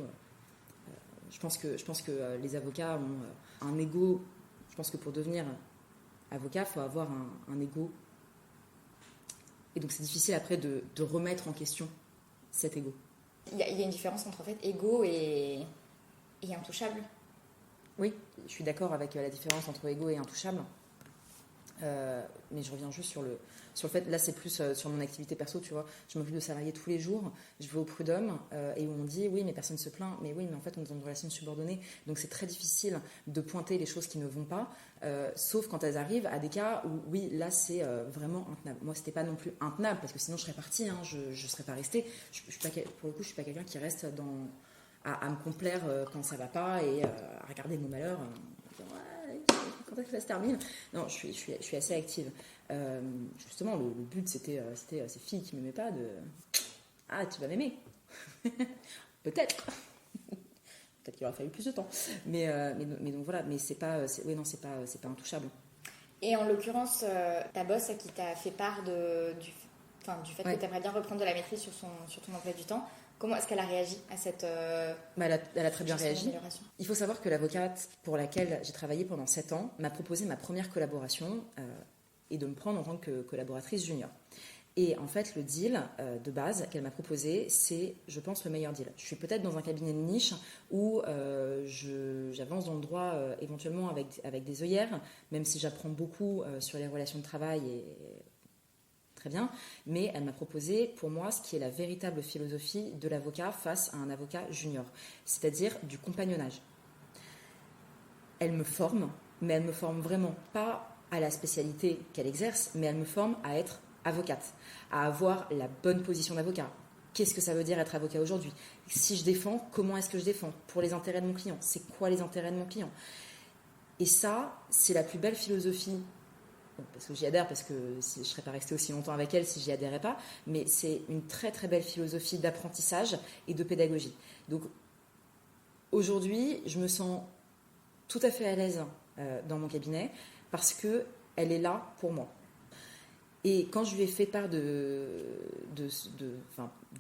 je pense que les avocats ont un ego. Je pense que pour devenir avocat, il faut avoir un ego. Et donc c'est difficile après de remettre en question cet ego. Il y a une différence entre en fait ego et intouchable. Oui, je suis d'accord avec la différence entre ego et intouchable. Mais je reviens juste sur le fait, là c'est plus sur mon activité perso, tu vois. Je m'occupe de salariés tous les jours, je vais au prud'homme et où on dit oui, mais personne ne se plaint, mais oui, mais en fait on est dans une relation subordonnée, donc c'est très difficile de pointer les choses qui ne vont pas, sauf quand elles arrivent à des cas où oui, là c'est vraiment intenable. Moi c'était pas non plus intenable, parce que sinon je serais partie, hein, je serais pas restée. Pour le coup, je suis pas quelqu'un qui reste à me complaire quand ça va pas et à regarder mon malheur. Quand est-ce que ça se termine? Non, je suis assez active. Justement, le but, c'était ces filles qui ne m'aimaient pas de... Ah, tu vas m'aimer. Peut-être. Peut-être qu'il aurait fallu plus de temps. Mais donc voilà, mais c'est pas intouchable. Et en l'occurrence, ta boss qui t'a fait part du fait que tu aimerais bien reprendre de la maîtrise sur ton emploi du temps, comment est-ce qu'elle a réagi à cette elle a très bien réagi. Il faut savoir que l'avocate pour laquelle j'ai travaillé pendant 7 ans m'a proposé ma première collaboration et de me prendre en tant que collaboratrice junior. Et en fait, le deal de base qu'elle m'a proposé, c'est, je pense, le meilleur deal. Je suis peut-être dans un cabinet de niche où j'avance dans le droit éventuellement avec des œillères, même si j'apprends beaucoup sur les relations de travail et très bien, mais elle m'a proposé pour moi ce qui est la véritable philosophie de l'avocat face à un avocat junior, c'est-à-dire du compagnonnage. Elle me forme, mais elle me forme vraiment pas à la spécialité qu'elle exerce, mais elle me forme à être avocate, à avoir la bonne position d'avocat. Qu'est-ce que ça veut dire être avocat aujourd'hui? Si je défends, comment est-ce que je défends? Pour les intérêts de mon client, c'est quoi les intérêts de mon client? Et ça, c'est la plus belle philosophie. Parce que j'y adhère, parce que je ne serais pas restée aussi longtemps avec elle si j'y adhérais pas, mais c'est une très très belle philosophie d'apprentissage et de pédagogie. Donc aujourd'hui, je me sens tout à fait à l'aise dans mon cabinet parce qu'elle est là pour moi. Et quand je lui ai fait part de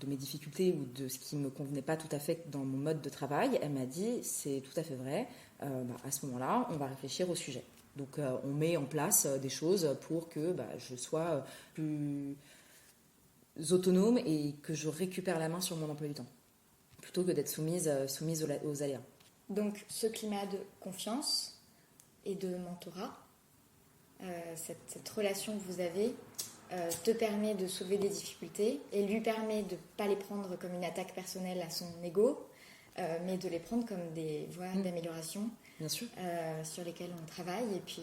mes difficultés ou de ce qui ne me convenait pas tout à fait dans mon mode de travail, elle m'a dit, c'est tout à fait vrai, à ce moment-là, on va réfléchir au sujet. Donc on met en place des choses pour que je sois plus autonome et que je récupère la main sur mon emploi du temps, plutôt que d'être soumise aux aléas. Donc ce climat de confiance et de mentorat, cette relation que vous avez te permet de soulever des difficultés et lui permet de ne pas les prendre comme une attaque personnelle à son ego, mais de les prendre comme des voies d'amélioration. Bien sûr. Sur lesquelles on travaille, et puis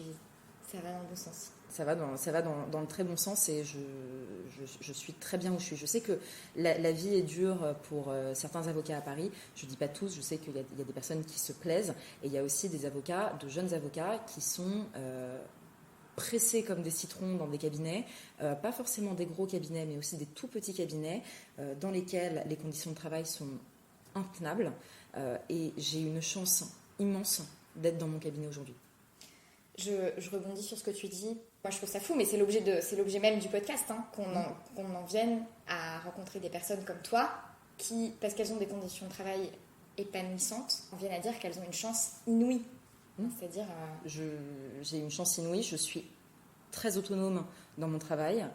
ça va dans le bon sens. Ça va dans le très bon sens, et je suis très bien où je suis. Je sais que la vie est dure pour certains avocats à Paris. Je ne dis pas tous, je sais qu'il y a des personnes qui se plaisent, et il y a aussi des avocats, de jeunes avocats, qui sont pressés comme des citrons dans des cabinets, pas forcément des gros cabinets, mais aussi des tout petits cabinets, dans lesquels les conditions de travail sont intenables, et j'ai une chance immense d'être dans mon cabinet aujourd'hui. Je rebondis sur ce que tu dis. Moi, je trouve ça fou, mais c'est l'objet même du podcast, hein, qu'on en vienne à rencontrer des personnes comme toi qui, parce qu'elles ont des conditions de travail épanouissantes, en viennent à dire qu'elles ont une chance inouïe. C'est-à-dire... J'ai une chance inouïe, je suis très autonome dans mon travail.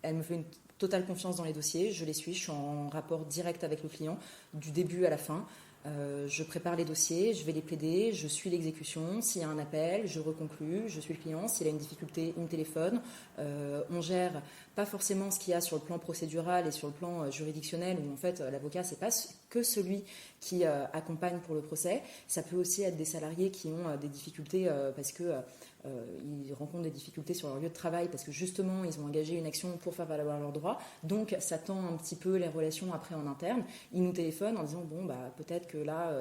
Elle me fait totale confiance dans les dossiers, je les suis, je suis en rapport direct avec le client, du début à la fin. Je prépare les dossiers, je vais les plaider, je suis l'exécution. S'il y a un appel, je reconclue, je suis le client. S'il a une difficulté, il me téléphone. On gère pas forcément ce qu'il y a sur le plan procédural et sur le plan juridictionnel, où en fait l'avocat, c'est pas que celui qui accompagne pour le procès. Ça peut aussi être des salariés qui ont des difficultés parce que ils rencontrent des difficultés sur leur lieu de travail parce que justement ils ont engagé une action pour faire valoir leurs droits, donc ça tend un petit peu les relations après en interne. Ils nous téléphonent en disant bon bah peut-être que là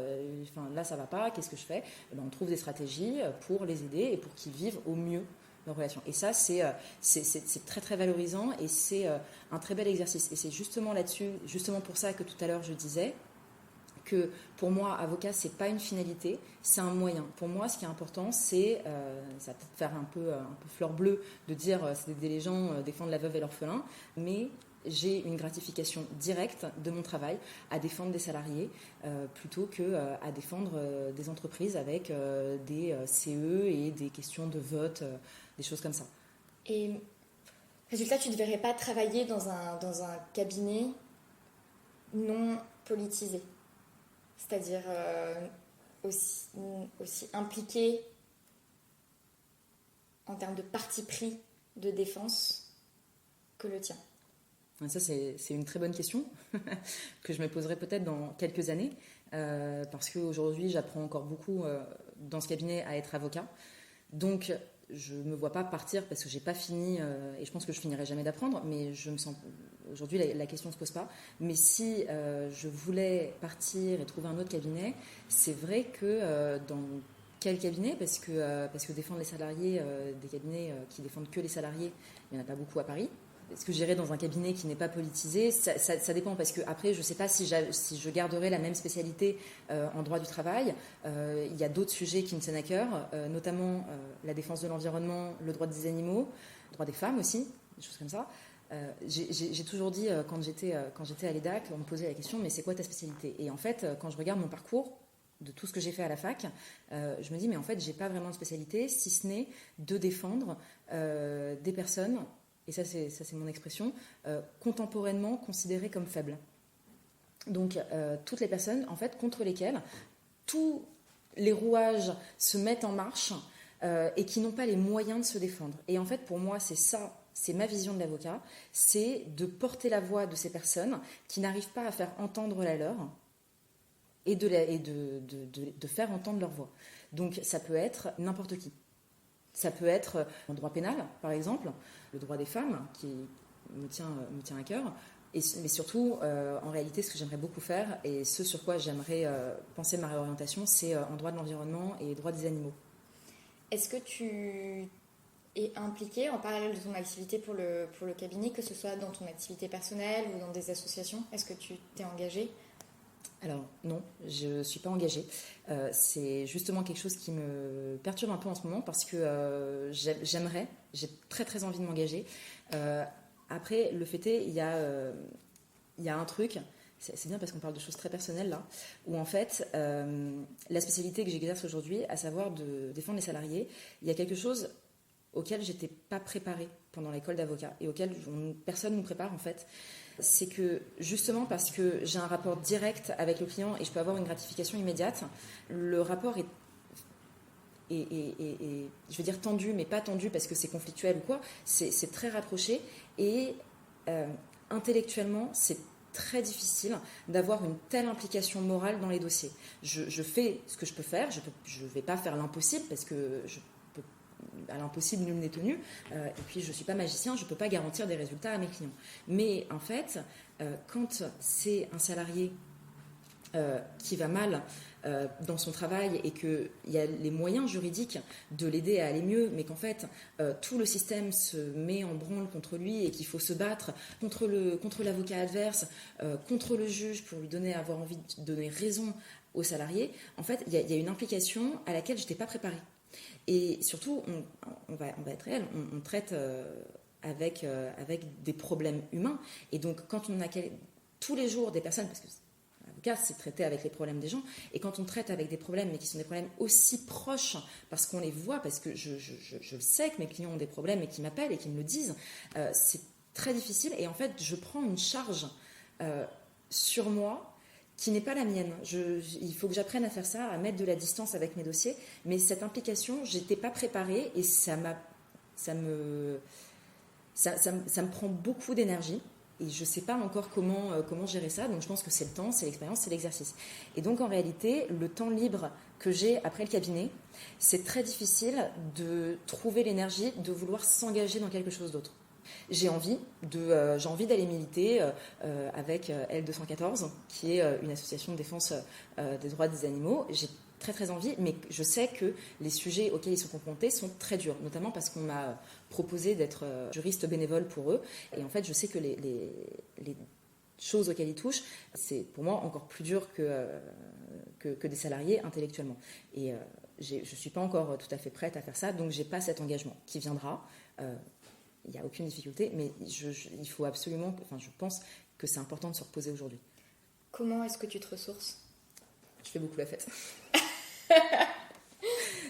ça va pas, qu'est-ce que je fais? Et ben, on trouve des stratégies pour les aider et pour qu'ils vivent au mieux leur relation. Et ça c'est très très valorisant et c'est un très bel exercice. Et c'est justement là-dessus, justement pour ça que tout à l'heure je disais que pour moi, avocat, c'est pas une finalité, c'est un moyen. Pour moi, ce qui est important, c'est, ça va peut-être faire un peu fleur bleue de dire c'est d'aider les gens, défendre la veuve et l'orphelin, mais j'ai une gratification directe de mon travail à défendre des salariés plutôt qu'à défendre des entreprises avec des CE et des questions de vote, des choses comme ça. Et résultat, tu ne devrais pas travailler dans un cabinet non politisé, c'est-à-dire aussi impliqué en termes de parti pris de défense que le tien. Ça, c'est une très bonne question que je me poserai peut-être dans quelques années parce qu'aujourd'hui, j'apprends encore beaucoup dans ce cabinet à être avocat. Donc, je ne me vois pas partir parce que je n'ai pas fini et je pense que je finirai jamais d'apprendre, mais je me sens... Aujourd'hui, la question ne se pose pas. Mais si je voulais partir et trouver un autre cabinet, c'est vrai que dans quel cabinet, parce que défendre les salariés, des cabinets qui défendent que les salariés, il n'y en a pas beaucoup à Paris. Est-ce que j'irai dans un cabinet qui n'est pas politisé? Ça dépend, parce que après, je ne sais pas si je garderai la même spécialité en droit du travail. Il y a d'autres sujets qui me tiennent à cœur, notamment la défense de l'environnement, le droit des animaux, le droit des femmes aussi, des choses comme ça. J'ai toujours dit, quand j'étais à l'EDAC, on me posait la question, mais c'est quoi ta spécialité? Et en fait, quand je regarde mon parcours, de tout ce que j'ai fait à la fac, je me dis, mais en fait, j'ai pas vraiment de spécialité, si ce n'est de défendre des personnes, et ça c'est mon expression, contemporainement considérées comme faibles. Donc, toutes les personnes, en fait, contre lesquelles tous les rouages se mettent en marche et qui n'ont pas les moyens de se défendre. Et en fait, pour moi, c'est ça. C'est ma vision de l'avocat, c'est de porter la voix de ces personnes qui n'arrivent pas à faire entendre la leur et de faire entendre leur voix. Donc ça peut être n'importe qui. Ça peut être en droit pénal, par exemple, le droit des femmes, qui me tient à cœur, mais surtout, en réalité, ce que j'aimerais beaucoup faire, et ce sur quoi j'aimerais penser ma réorientation, c'est en droit de l'environnement et droit des animaux. Est-ce que tu es impliqué en parallèle de ton activité pour le cabinet, que ce soit dans ton activité personnelle ou dans des associations? Est-ce que tu t'es engagé? Alors non, je ne suis pas engagée. C'est justement quelque chose qui me perturbe un peu en ce moment parce que j'ai très très envie de m'engager. Après, le fait est, il y a un truc, c'est bien parce qu'on parle de choses très personnelles là, où en fait, la spécialité que j'exerce aujourd'hui, à savoir de défendre les salariés, il y a quelque chose auquel j'étais pas préparée pendant l'école d'avocat et auquel personne ne nous prépare en fait. C'est que justement parce que j'ai un rapport direct avec le client et je peux avoir une gratification immédiate, le rapport est je veux dire tendu, mais pas tendu parce que c'est conflictuel ou quoi, c'est très rapproché et intellectuellement c'est très difficile d'avoir une telle implication morale dans les dossiers. Je fais ce que je peux faire, je vais pas faire l'impossible parce que à l'impossible, nul n'est tenu. Et puis, je ne suis pas magicien, je ne peux pas garantir des résultats à mes clients. Mais en fait, quand c'est un salarié qui va mal dans son travail et qu'il y a les moyens juridiques de l'aider à aller mieux, mais qu'en fait, tout le système se met en branle contre lui et qu'il faut se battre contre l'avocat adverse, contre le juge pour avoir envie de donner raison au salarié, en fait, il y a une implication à laquelle je n'étais pas préparée. Et surtout, on va être réel, on traite avec des problèmes humains. Et donc, quand on a tous les jours des personnes, parce que l'avocat, c'est traiter avec les problèmes des gens, et quand on traite avec des problèmes, mais qui sont des problèmes aussi proches, parce qu'on les voit, parce que je sais que mes clients ont des problèmes et qui m'appellent et qui me le disent, c'est très difficile. Et en fait, je prends une charge sur moi qui n'est pas la mienne. Il faut que j'apprenne à faire ça, à mettre de la distance avec mes dossiers. Mais cette implication, je n'étais pas préparée et ça me prend beaucoup d'énergie. Et je ne sais pas encore comment gérer ça. Donc je pense que c'est le temps, c'est l'expérience, c'est l'exercice. Et donc en réalité, le temps libre que j'ai après le cabinet, c'est très difficile de trouver l'énergie de vouloir s'engager dans quelque chose d'autre. J'ai envie d'aller militer avec L214, qui est une association de défense des droits des animaux. J'ai très très envie, mais je sais que les sujets auxquels ils sont confrontés sont très durs, notamment parce qu'on m'a proposé d'être juriste bénévole pour eux. Et en fait, je sais que les choses auxquelles ils touchent, c'est pour moi encore plus dur que des salariés intellectuellement. Et je ne suis pas encore tout à fait prête à faire ça, donc je n'ai pas cet engagement qui viendra. Il n'y a aucune difficulté, mais il faut absolument, je pense que c'est important de se reposer aujourd'hui. Comment est-ce que tu te ressources ? Je fais beaucoup la fête.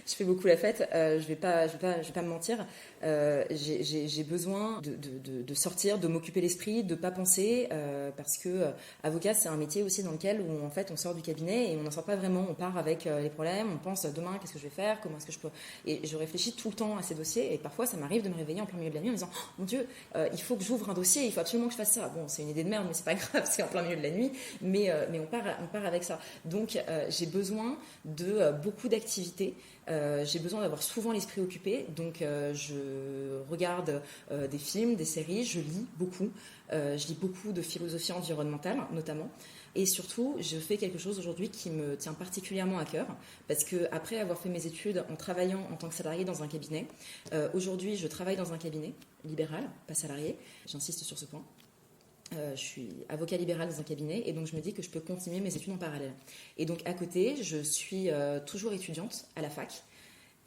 Je fais beaucoup la fête, je vais pas me mentir. J'ai besoin de sortir, de m'occuper l'esprit, de pas penser, parce que avocat, c'est un métier aussi dans lequel où en fait on sort du cabinet et on n'en sort pas vraiment. On part avec les problèmes, on pense demain qu'est-ce que je vais faire, comment est-ce que je peux. Et je réfléchis tout le temps à ces dossiers et parfois ça m'arrive de me réveiller en plein milieu de la nuit en me disant oh, mon Dieu, il faut que j'ouvre un dossier, il faut absolument que je fasse ça. Bon, c'est une idée de merde, mais c'est pas grave, c'est en plein milieu de la nuit, mais on part avec ça. Donc j'ai besoin de beaucoup d'activités. J'ai besoin d'avoir souvent l'esprit occupé, donc je regarde des films, des séries, je lis beaucoup. Je lis beaucoup de philosophie environnementale, notamment. Et surtout, je fais quelque chose aujourd'hui qui me tient particulièrement à cœur, parce qu'après avoir fait mes études en travaillant en tant que salarié dans un cabinet, aujourd'hui, je travaille dans un cabinet libéral, pas salarié, j'insiste sur ce point. Je suis avocat libéral dans un cabinet et donc je me dis que je peux continuer mes études en parallèle. Et donc à côté, je suis toujours étudiante à la fac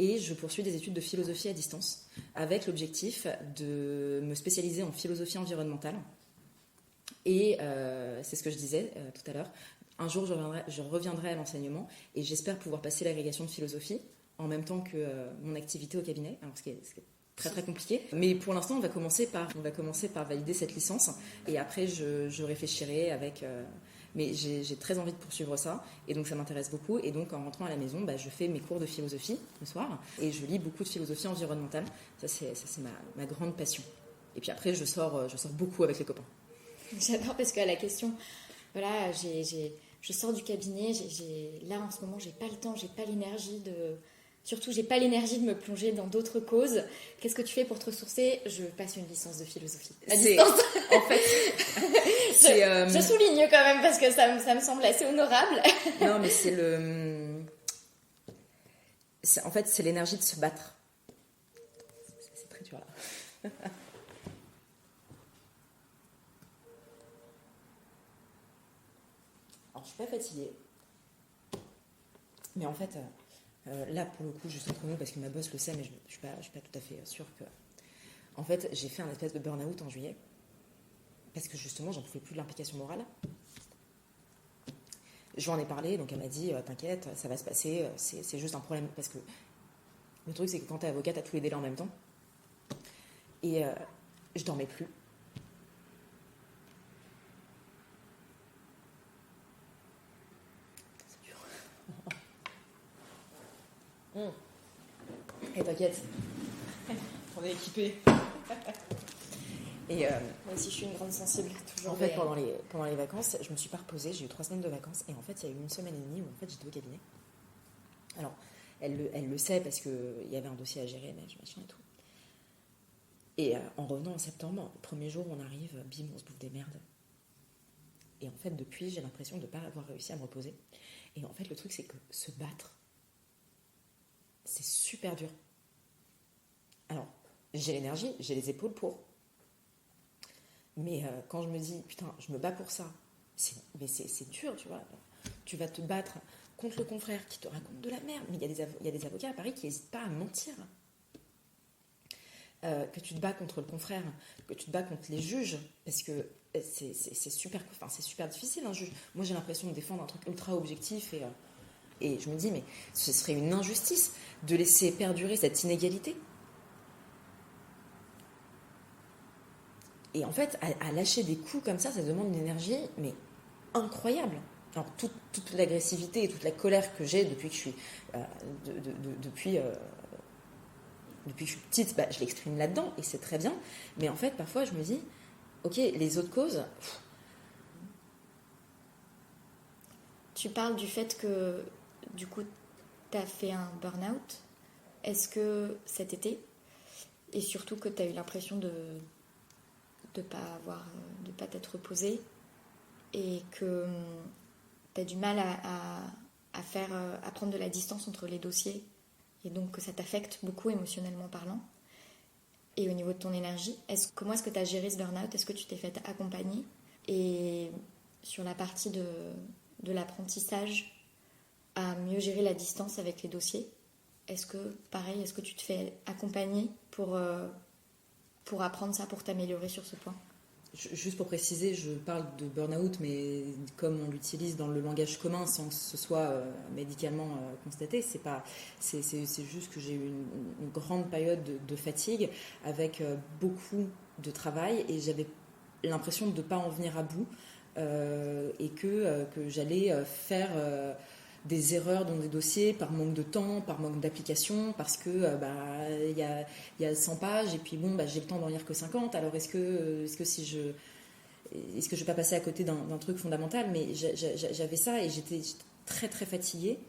et je poursuis des études de philosophie à distance avec l'objectif de me spécialiser en philosophie environnementale. Et c'est ce que je disais tout à l'heure, un jour je reviendrai à l'enseignement et j'espère pouvoir passer l'agrégation de philosophie en même temps que mon activité au cabinet, alors ce qui est très très compliqué, mais pour l'instant on va commencer par valider cette licence et après je réfléchirai avec mais j'ai très envie de poursuivre ça et donc ça m'intéresse beaucoup et donc en rentrant à la maison je fais mes cours de philosophie le soir et je lis beaucoup de philosophie environnementale, ça c'est ma grande passion et puis après je sors beaucoup avec les copains. J'adore parce qu'à la question voilà je sors du cabinet, là en ce moment j'ai pas le temps, j'ai pas l'énergie Surtout, j'ai pas l'énergie de me plonger dans d'autres causes. Qu'est-ce que tu fais pour te ressourcer ? Je passe une licence de philosophie. À distance. En fait, je souligne quand même parce que ça me semble assez honorable. Non, mais en fait, c'est l'énergie de se battre. C'est très dur là. Alors, je suis pas fatiguée, mais en fait. Là, pour le coup, juste entre nous, parce que ma boss le sait, mais je ne suis pas tout à fait sûre que... En fait, j'ai fait un espèce de burn-out en juillet, parce que justement, j'en pouvais plus de l'implication morale. Je lui en ai parlé, donc elle m'a dit, t'inquiète, ça va se passer, c'est juste un problème, parce que le truc, c'est que quand t'es avocat, t'as tous les délais en même temps. Et je dormais plus. Et t'inquiète, on est équipés. Et moi aussi, je suis une grande sensible. Toujours en fait, pendant les vacances, je me suis pas reposée. J'ai eu 3 semaines de vacances. Et en fait, il y a eu 1 semaine et demie où en fait, j'étais au cabinet. Alors, elle le sait parce qu'il y avait un dossier à gérer, machin et tout. Et en revenant en septembre, le premier jour où on arrive, bim, on se bouffe des merdes. Et en fait, depuis, j'ai l'impression de ne pas avoir réussi à me reposer. Et en fait, le truc, c'est que se battre, c'est super dur. Alors, j'ai l'énergie, j'ai les épaules pour. Mais quand je me dis, putain, je me bats pour ça, c'est dur, tu vois. Tu vas te battre contre le confrère qui te raconte de la merde. Mais il y a des avocats à Paris qui n'hésitent pas à mentir. Que tu te bats contre le confrère, que tu te bats contre les juges, parce que c'est super difficile, un juge. Moi, j'ai l'impression de défendre un truc ultra objectif et je me dis, mais ce serait une injustice de laisser perdurer cette inégalité. Et en fait, à lâcher des coups comme ça demande une énergie, mais incroyable. Alors, toute l'agressivité et toute la colère que j'ai depuis que je suis, depuis que je suis petite, je l'exprime là-dedans, et c'est très bien. Mais en fait, parfois, je me dis, ok, les autres causes... Tu parles du fait que, du coup, tu as fait un burn-out. Est-ce que cet été, et surtout que tu as eu l'impression de pas t'être reposée, et que tu as du mal à prendre de la distance entre les dossiers, et donc que ça t'affecte beaucoup émotionnellement parlant, et au niveau de ton énergie, comment est-ce que tu as géré ce burn-out? Est-ce que tu t'es fait accompagner? Et sur la partie de l'apprentissage à mieux gérer la distance avec les dossiers, est-ce que tu te fais accompagner pour apprendre ça, pour t'améliorer sur ce point? Juste pour préciser, je parle de burn-out, mais comme on l'utilise dans le langage commun sans que ce soit médicalement constaté, c'est juste que j'ai eu une grande période de fatigue avec beaucoup de travail, et j'avais l'impression de ne pas en venir à bout, et que j'allais faire des erreurs dans des dossiers par manque de temps, par manque d'application, parce que y a 100 pages et puis j'ai le temps d'en lire que 50. Alors est-ce que je vais pas passer à côté d'un truc fondamental? Mais j'avais ça, et j'étais très très fatiguée.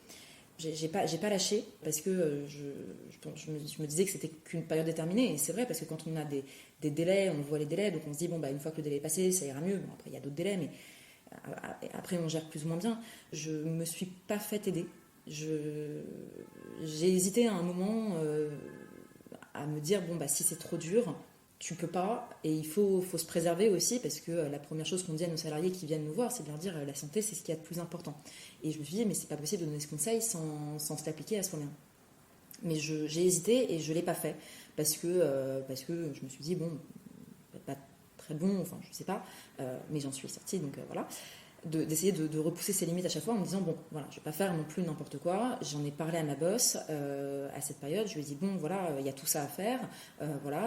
J'ai pas lâché, parce que je me disais que c'était qu'une période déterminée, et c'est vrai, parce que quand on a des délais, on voit les délais, donc on se dit une fois que le délai est passé, ça ira mieux. Bon, après il y a d'autres délais, mais après on gère plus ou moins bien. Je me suis pas fait aider. J'ai hésité à un moment à me dire si c'est trop dur, tu peux pas, et il faut se préserver aussi, parce que la première chose qu'on dit à nos salariés qui viennent nous voir, c'est de leur dire la santé, c'est ce qu'il y a de plus important. Et je me suis dit, mais c'est pas possible de donner ce conseil sans se l'appliquer à soi-même. Mais j'ai hésité, et je l'ai pas fait, parce que je me suis dit pas très bon, enfin je sais pas, mais j'en suis sortie, donc voilà. D'essayer de repousser ses limites à chaque fois, en me disant je vais pas faire non plus n'importe quoi. J'en ai parlé à ma boss à cette période. Je lui ai dit il y a tout ça à faire,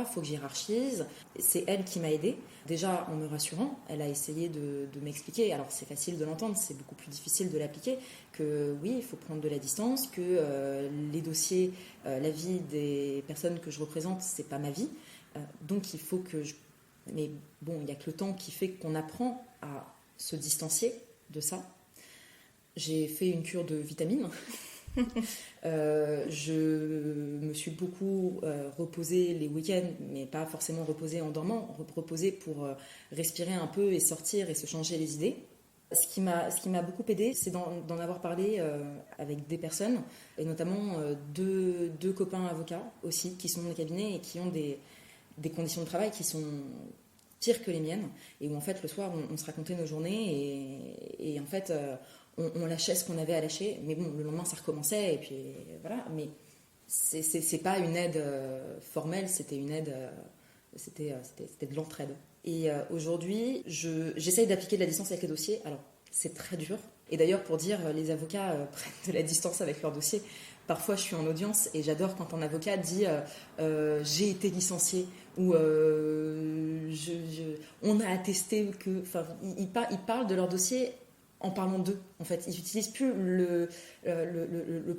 faut que j'hiérarchise. C'est elle qui m'a aidée, déjà en me rassurant. Elle a essayé de m'expliquer. Alors c'est facile de l'entendre, c'est beaucoup plus difficile de l'appliquer, que oui, il faut prendre de la distance, que les dossiers, la vie des personnes que je représente, c'est pas ma vie, donc il faut que mais il y a que le temps qui fait qu'on apprend à se distancier de ça. J'ai fait une cure de vitamines. Je me suis beaucoup reposée les week-ends, mais pas forcément reposée en dormant, reposée pour respirer un peu et sortir et se changer les idées. Ce qui m'a beaucoup aidée, c'est d'en avoir parlé avec des personnes, et notamment deux copains avocats aussi, qui sont dans le cabinet et qui ont des conditions de travail qui sont pires que les miennes, et où en fait le soir on se racontait nos journées, et en fait on lâchait ce qu'on avait à lâcher, mais le lendemain ça recommençait, et puis voilà. Mais c'est pas une aide formelle, c'était une aide, c'était de l'entraide. Et aujourd'hui j'essaye d'appliquer de la distance avec les dossiers. Alors c'est très dur, et d'ailleurs, pour dire, les avocats prennent de la distance avec leurs dossiers. Parfois, je suis en audience et j'adore quand un avocat dit j'ai été licencié, ou on a attesté que. Enfin, ils parlent de leur dossier en parlant d'eux. En fait, ils n'utilisent plus le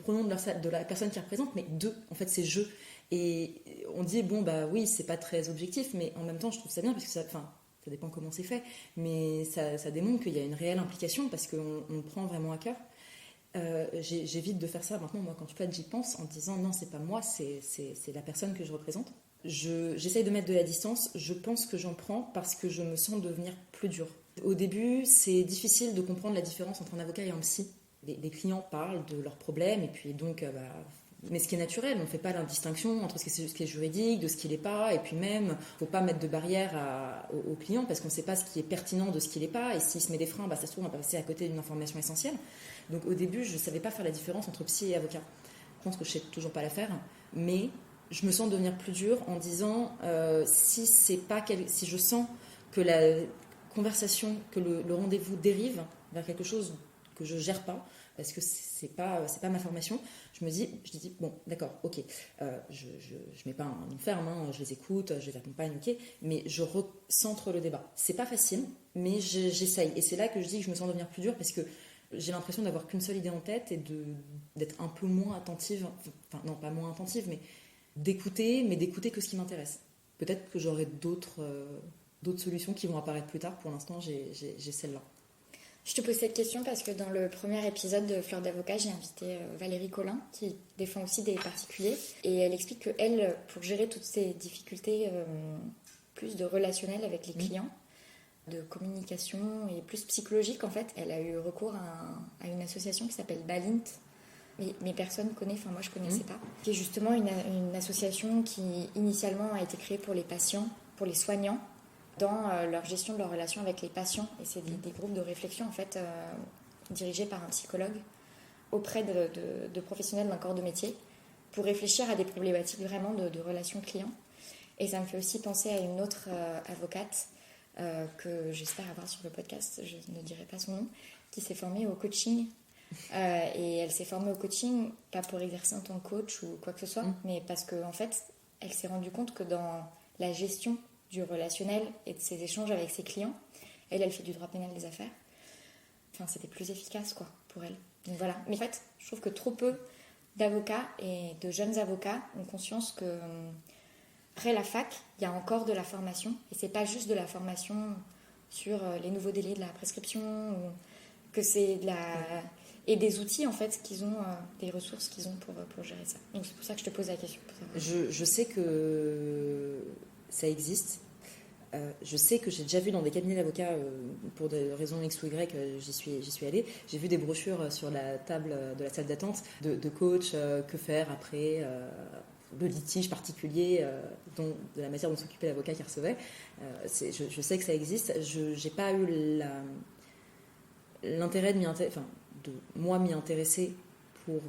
pronom de la personne qui représente, mais d'eux. En fait, c'est je. Et on dit oui, c'est pas très objectif, mais en même temps, je trouve ça bien, parce que ça dépend comment c'est fait, mais ça démontre qu'il y a une réelle implication, parce qu'on le prend vraiment à cœur. J'évite de faire ça maintenant, moi, quand j'y pense, en disant non, c'est pas moi, c'est la personne que je représente. J'essaye de mettre de la distance. Je pense que j'en prends parce que je me sens devenir plus dure. Au début, c'est difficile de comprendre la différence entre un avocat et un psy. Les clients parlent de leurs problèmes, et puis donc mais ce qui est naturel, on ne fait pas la distinction entre ce qui est juridique, de ce qui l'est pas, et puis même, il ne faut pas mettre de barrière aux clients, parce qu'on ne sait pas ce qui est pertinent de ce qui l'est pas, et s'il se met des freins, ça se trouve, on va passer à côté d'une information essentielle. Donc au début, je ne savais pas faire la différence entre psy et avocat. Je pense que je ne sais toujours pas la faire, mais je me sens devenir plus dure en disant si je sens que la conversation, que le rendez-vous dérive vers quelque chose que je ne gère pas, parce que c'est pas ma formation. Je dis bon, d'accord, ok, je mets pas une ferme, hein, je les écoute, je les accompagne, ok, mais je recentre le débat. C'est pas facile, mais j'essaye. Et c'est là que je dis que je me sens devenir plus dure, parce que j'ai l'impression d'avoir qu'une seule idée en tête et d'être un peu moins attentive, enfin non, pas moins attentive, mais d'écouter que ce qui m'intéresse. Peut-être que j'aurai d'autres solutions qui vont apparaître plus tard. Pour l'instant, j'ai celle-là. Je te pose cette question parce que dans le premier épisode de Fleur d'avocat, j'ai invité Valérie Collin, qui défend aussi des particuliers. Et elle explique qu'elle, pour gérer toutes ces difficultés plus de relationnel avec les clients, de communication et plus psychologique, en fait, elle a eu recours à une association qui s'appelle Balint. Mais personne ne connaît, enfin moi je ne connaissais pas. Qui est justement une association qui initialement a été créée pour les patients, pour les soignants, dans leur gestion de leur relation avec les patients. Et c'est des groupes de réflexion en fait dirigés par un psychologue auprès de professionnels d'un corps de métier pour réfléchir à des problématiques vraiment de relations clients. Et ça me fait aussi penser à une autre avocate que j'espère avoir sur le podcast, je ne dirai pas son nom, qui s'est formée au coaching. Et elle s'est formée au coaching, pas pour exercer en tant que coach ou quoi que ce soit, mais parce qu'en fait, elle s'est rendue compte que dans la gestion du relationnel et de ses échanges avec ses clients, elle fait du droit pénal des affaires. Enfin, c'était plus efficace, quoi, pour elle. Donc voilà. Mais en fait, je trouve que trop peu d'avocats et de jeunes avocats ont conscience que après la fac, il y a encore de la formation. Et c'est pas juste de la formation sur les nouveaux délais de la prescription, ou que c'est de la... Et des outils, en fait, qu'ils ont, des ressources qu'ils ont pour gérer ça. Donc c'est pour ça que je te pose la question. Je sais que ça existe. Je sais que j'ai déjà vu dans des cabinets d'avocats, pour des raisons X ou Y, j'y suis allée. J'ai vu des brochures sur la table de la salle d'attente de coach, que faire après le litige particulier, de la matière dont s'occupait l'avocat qui recevait. Je sais que ça existe. Je n'ai pas eu l'intérêt de m'y intéresser pour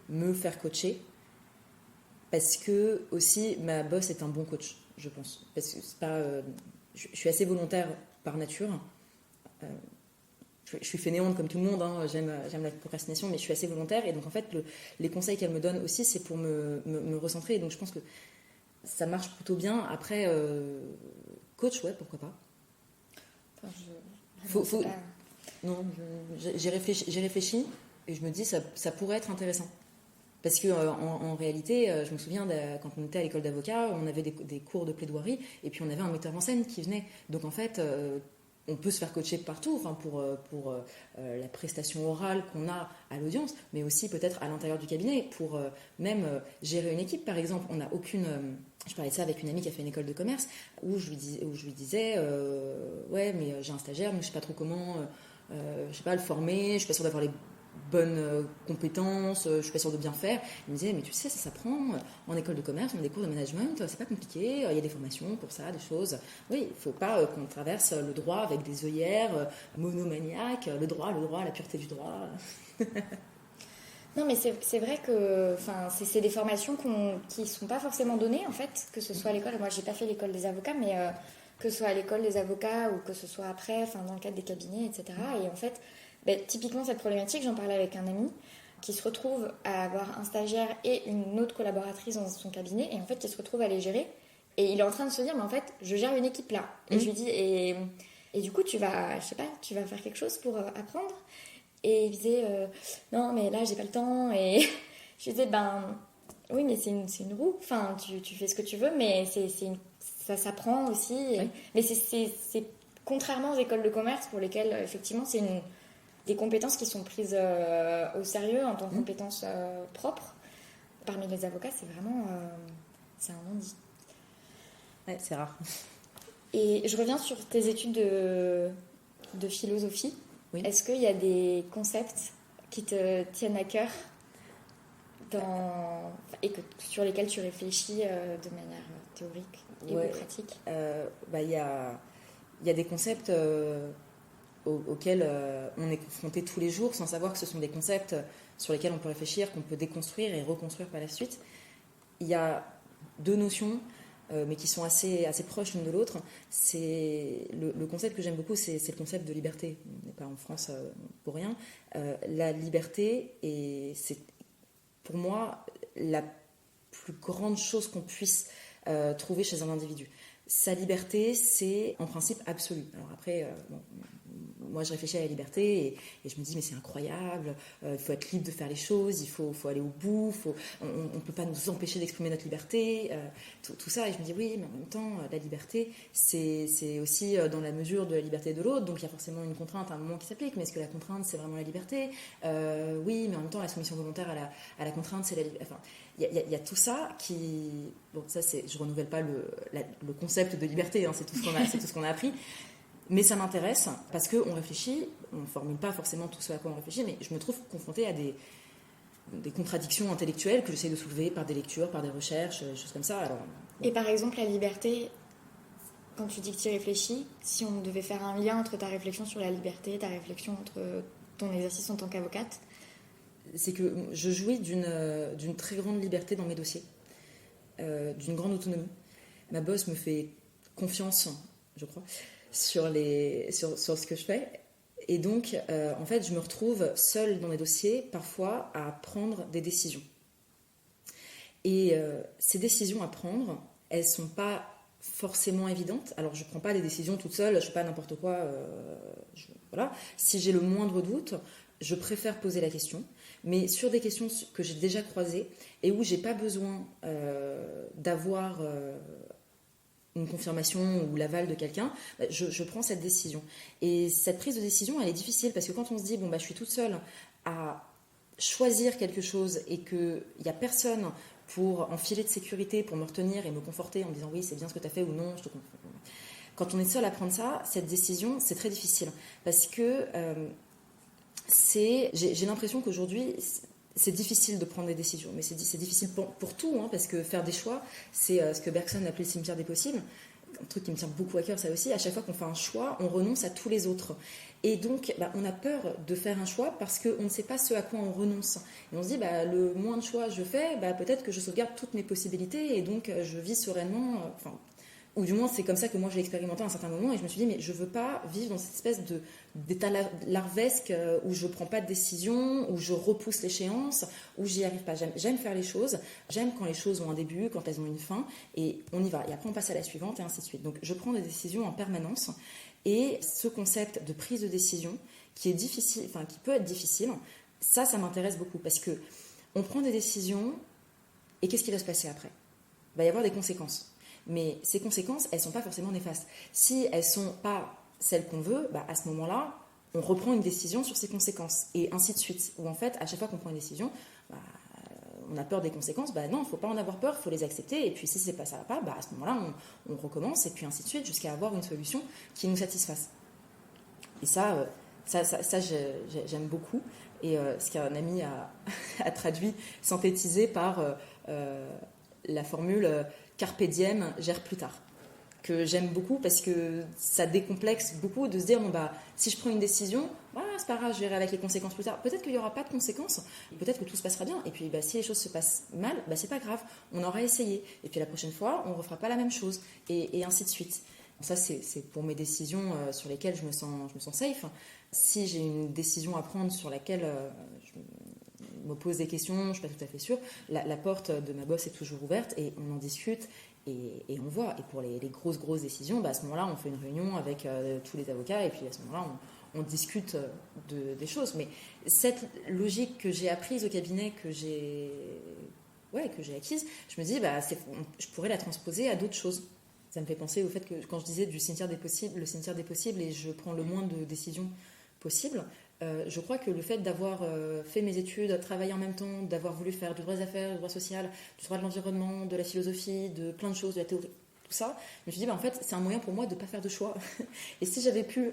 me faire coacher, parce que aussi ma boss est un bon coach, je pense, parce que c'est pas, je suis assez volontaire par nature, je suis fainéante comme tout le monde, hein, j'aime la procrastination, mais je suis assez volontaire, et donc en fait les conseils qu'elle me donne aussi, c'est pour me recentrer, et donc je pense que ça marche plutôt bien. Après, coach, ouais, pourquoi pas. Enfin, non, j'ai réfléchi et je me dis ça pourrait être intéressant. Parce que en réalité, je me souviens quand on était à l'école d'avocat, on avait des cours de plaidoirie et puis on avait un metteur en scène qui venait. Donc en fait, on peut se faire coacher partout, enfin pour la prestation orale qu'on a à l'audience, mais aussi peut-être à l'intérieur du cabinet pour même gérer une équipe. Par exemple, on n'a aucune... je parlais de ça avec une amie qui a fait une école de commerce où je lui disais ouais, mais j'ai un stagiaire, mais je sais pas trop comment... je sais pas, le former, je suis pas sûre d'avoir les bonnes compétences, je suis pas sûre de bien faire. Il me disait, mais tu sais, ça s'apprend en école de commerce, on a des cours de management, c'est pas compliqué, il y a des formations pour ça, des choses. Oui, il faut pas qu'on traverse le droit avec des œillères monomaniaques, le droit, la pureté du droit. Non, mais c'est vrai que c'est des formations qui sont pas forcément données, en fait, que ce soit à l'école. Moi, j'ai pas fait l'école des avocats, mais que ce soit à l'école des avocats ou que ce soit après, dans le cadre des cabinets, etc. Et en fait, typiquement, cette problématique, j'en parlais avec un ami qui se retrouve à avoir un stagiaire et une autre collaboratrice dans son cabinet, et en fait, qui se retrouve à les gérer. Et il est en train de se dire, mais en fait, je gère une équipe là. Et je lui dis, et du coup, tu vas faire quelque chose pour apprendre. Et il disait, non, mais là, j'ai pas le temps. Et je lui disais, oui, mais c'est une roue. Enfin, tu fais ce que tu veux, mais ça s'apprend aussi. Oui. Mais c'est contrairement aux écoles de commerce pour lesquelles, effectivement, c'est des compétences qui sont prises au sérieux en tant que compétences propres. Parmi les avocats, c'est vraiment... c'est un non-dit. Ouais, c'est rare. Et je reviens sur tes études de philosophie. Oui. Est-ce qu'il y a des concepts qui te tiennent à cœur sur lesquels tu réfléchis de manière théorique et ou pratique? Il y a des concepts auxquels on est confronté tous les jours sans savoir que ce sont des concepts sur lesquels on peut réfléchir, qu'on peut déconstruire et reconstruire par la suite. Il y a deux notions. mais qui sont assez proches l'une de l'autre. C'est le concept que j'aime beaucoup, c'est le concept de liberté. On n'est pas en France pour rien. La liberté, c'est pour moi la plus grande chose qu'on puisse trouver chez un individu. Sa liberté, c'est en principe absolu. Alors après, moi je réfléchis à la liberté et je me dis mais c'est incroyable, il faut être libre de faire les choses, il faut aller au bout, on ne peut pas nous empêcher d'exprimer notre liberté, tout ça. Et je me dis oui, mais en même temps, la liberté, c'est aussi dans la mesure de la liberté de l'autre, donc il y a forcément une contrainte à un moment qui s'applique, mais est-ce que la contrainte, c'est vraiment la liberté? Oui, mais en même temps, la soumission volontaire à la contrainte, c'est la liberté. Enfin, il y a tout ça qui... Bon, ça, je renouvelle pas le concept de liberté, hein, c'est tout ce qu'on a appris. Mais ça m'intéresse parce qu'on réfléchit, on ne formule pas forcément tout ce à quoi on réfléchit, mais je me trouve confrontée à des contradictions intellectuelles que j'essaie de soulever par des lectures, par des recherches, des choses comme ça. Alors, Et par exemple, la liberté, quand tu dis que tu y réfléchis, si on devait faire un lien entre ta réflexion sur la liberté, ta réflexion entre ton exercice en tant qu'avocate, c'est que je jouis d'une très grande liberté dans mes dossiers, d'une grande autonomie. Ma boss me fait confiance, je crois, sur ce que je fais. Et donc, en fait, je me retrouve seule dans mes dossiers, parfois, à prendre des décisions. Et ces décisions à prendre, elles ne sont pas forcément évidentes. Alors, je ne prends pas des décisions toute seule, je ne fais pas n'importe quoi. Voilà. Si j'ai le moindre doute, je préfère poser la question. Mais sur des questions que j'ai déjà croisées et où je n'ai pas besoin d'avoir... une confirmation ou l'aval de quelqu'un, je prends cette décision. Et cette prise de décision, elle est difficile parce que quand on se dit, je suis toute seule à choisir quelque chose et qu'il n'y a personne pour en filet de sécurité, pour me retenir et me conforter en me disant oui, c'est bien ce que tu as fait ou non, je te comprends. Quand on est seul à prendre ça, cette décision, c'est très difficile parce que j'ai l'impression qu'aujourd'hui, c'est difficile de prendre des décisions, mais c'est difficile pour tout, hein, parce que faire des choix, c'est ce que Bergson appelait le cimetière des possibles, un truc qui me tient beaucoup à cœur, ça aussi. À chaque fois qu'on fait un choix, on renonce à tous les autres. Et donc, on a peur de faire un choix parce qu'on ne sait pas ce à quoi on renonce. Et on se dit, le moins de choix je fais, peut-être que je sauvegarde toutes mes possibilités et donc je vis sereinement... ou du moins c'est comme ça que moi j'ai expérimenté à un certain moment et je me suis dit mais je veux pas vivre dans cette espèce d'état larvesque où je prends pas de décision, où je repousse l'échéance, où j'y arrive pas. J'aime faire les choses, j'aime quand les choses ont un début, quand elles ont une fin et on y va. Et après on passe à la suivante et ainsi de suite. Donc je prends des décisions en permanence et ce concept de prise de décision qui est difficile, qui peut être difficile, ça m'intéresse beaucoup parce que on prend des décisions et qu'est-ce qui va se passer après? Il va y avoir des conséquences. Mais ces conséquences, elles ne sont pas forcément néfastes. Si elles ne sont pas celles qu'on veut, à ce moment-là, on reprend une décision sur ces conséquences. Et ainsi de suite. Ou en fait, à chaque fois qu'on prend une décision, on a peur des conséquences. Non, il ne faut pas en avoir peur, il faut les accepter. Et puis si ça ne va pas, à ce moment-là, on recommence. Et puis ainsi de suite, jusqu'à avoir une solution qui nous satisfasse. Et ça j'aime beaucoup. Et ce qu'un ami a traduit, synthétisé par la formule... Carpe diem, gère plus tard, que j'aime beaucoup parce que ça décomplexe beaucoup de se dire si je prends une décision, c'est pas grave, je verrai avec les conséquences plus tard. Peut-être qu'il n'y aura pas de conséquences, peut-être que tout se passera bien. Et puis si les choses se passent mal, c'est pas grave, on aura essayé. Et puis la prochaine fois, on ne refera pas la même chose, et ainsi de suite. Ça, c'est pour mes décisions sur lesquelles je me sens safe. Si j'ai une décision à prendre sur laquelle je me pose des questions, je ne suis pas tout à fait sûre, la porte de ma boss est toujours ouverte et on en discute et on voit. Et pour les grosses décisions, à ce moment-là, on fait une réunion avec tous les avocats et puis à ce moment-là, on discute des choses. Mais cette logique que j'ai apprise au cabinet, que j'ai acquise, je me dis, je pourrais la transposer à d'autres choses. Ça me fait penser au fait que quand je disais le cimetière des possibles et je prends le moins de décisions possibles, je crois que le fait d'avoir fait mes études, travaillé en même temps, d'avoir voulu faire du droit des affaires, du droit social, du droit de l'environnement, de la philosophie, de plein de choses, de la théorie, tout ça, je me suis dit, en fait, c'est un moyen pour moi de ne pas faire de choix. Et si j'avais pu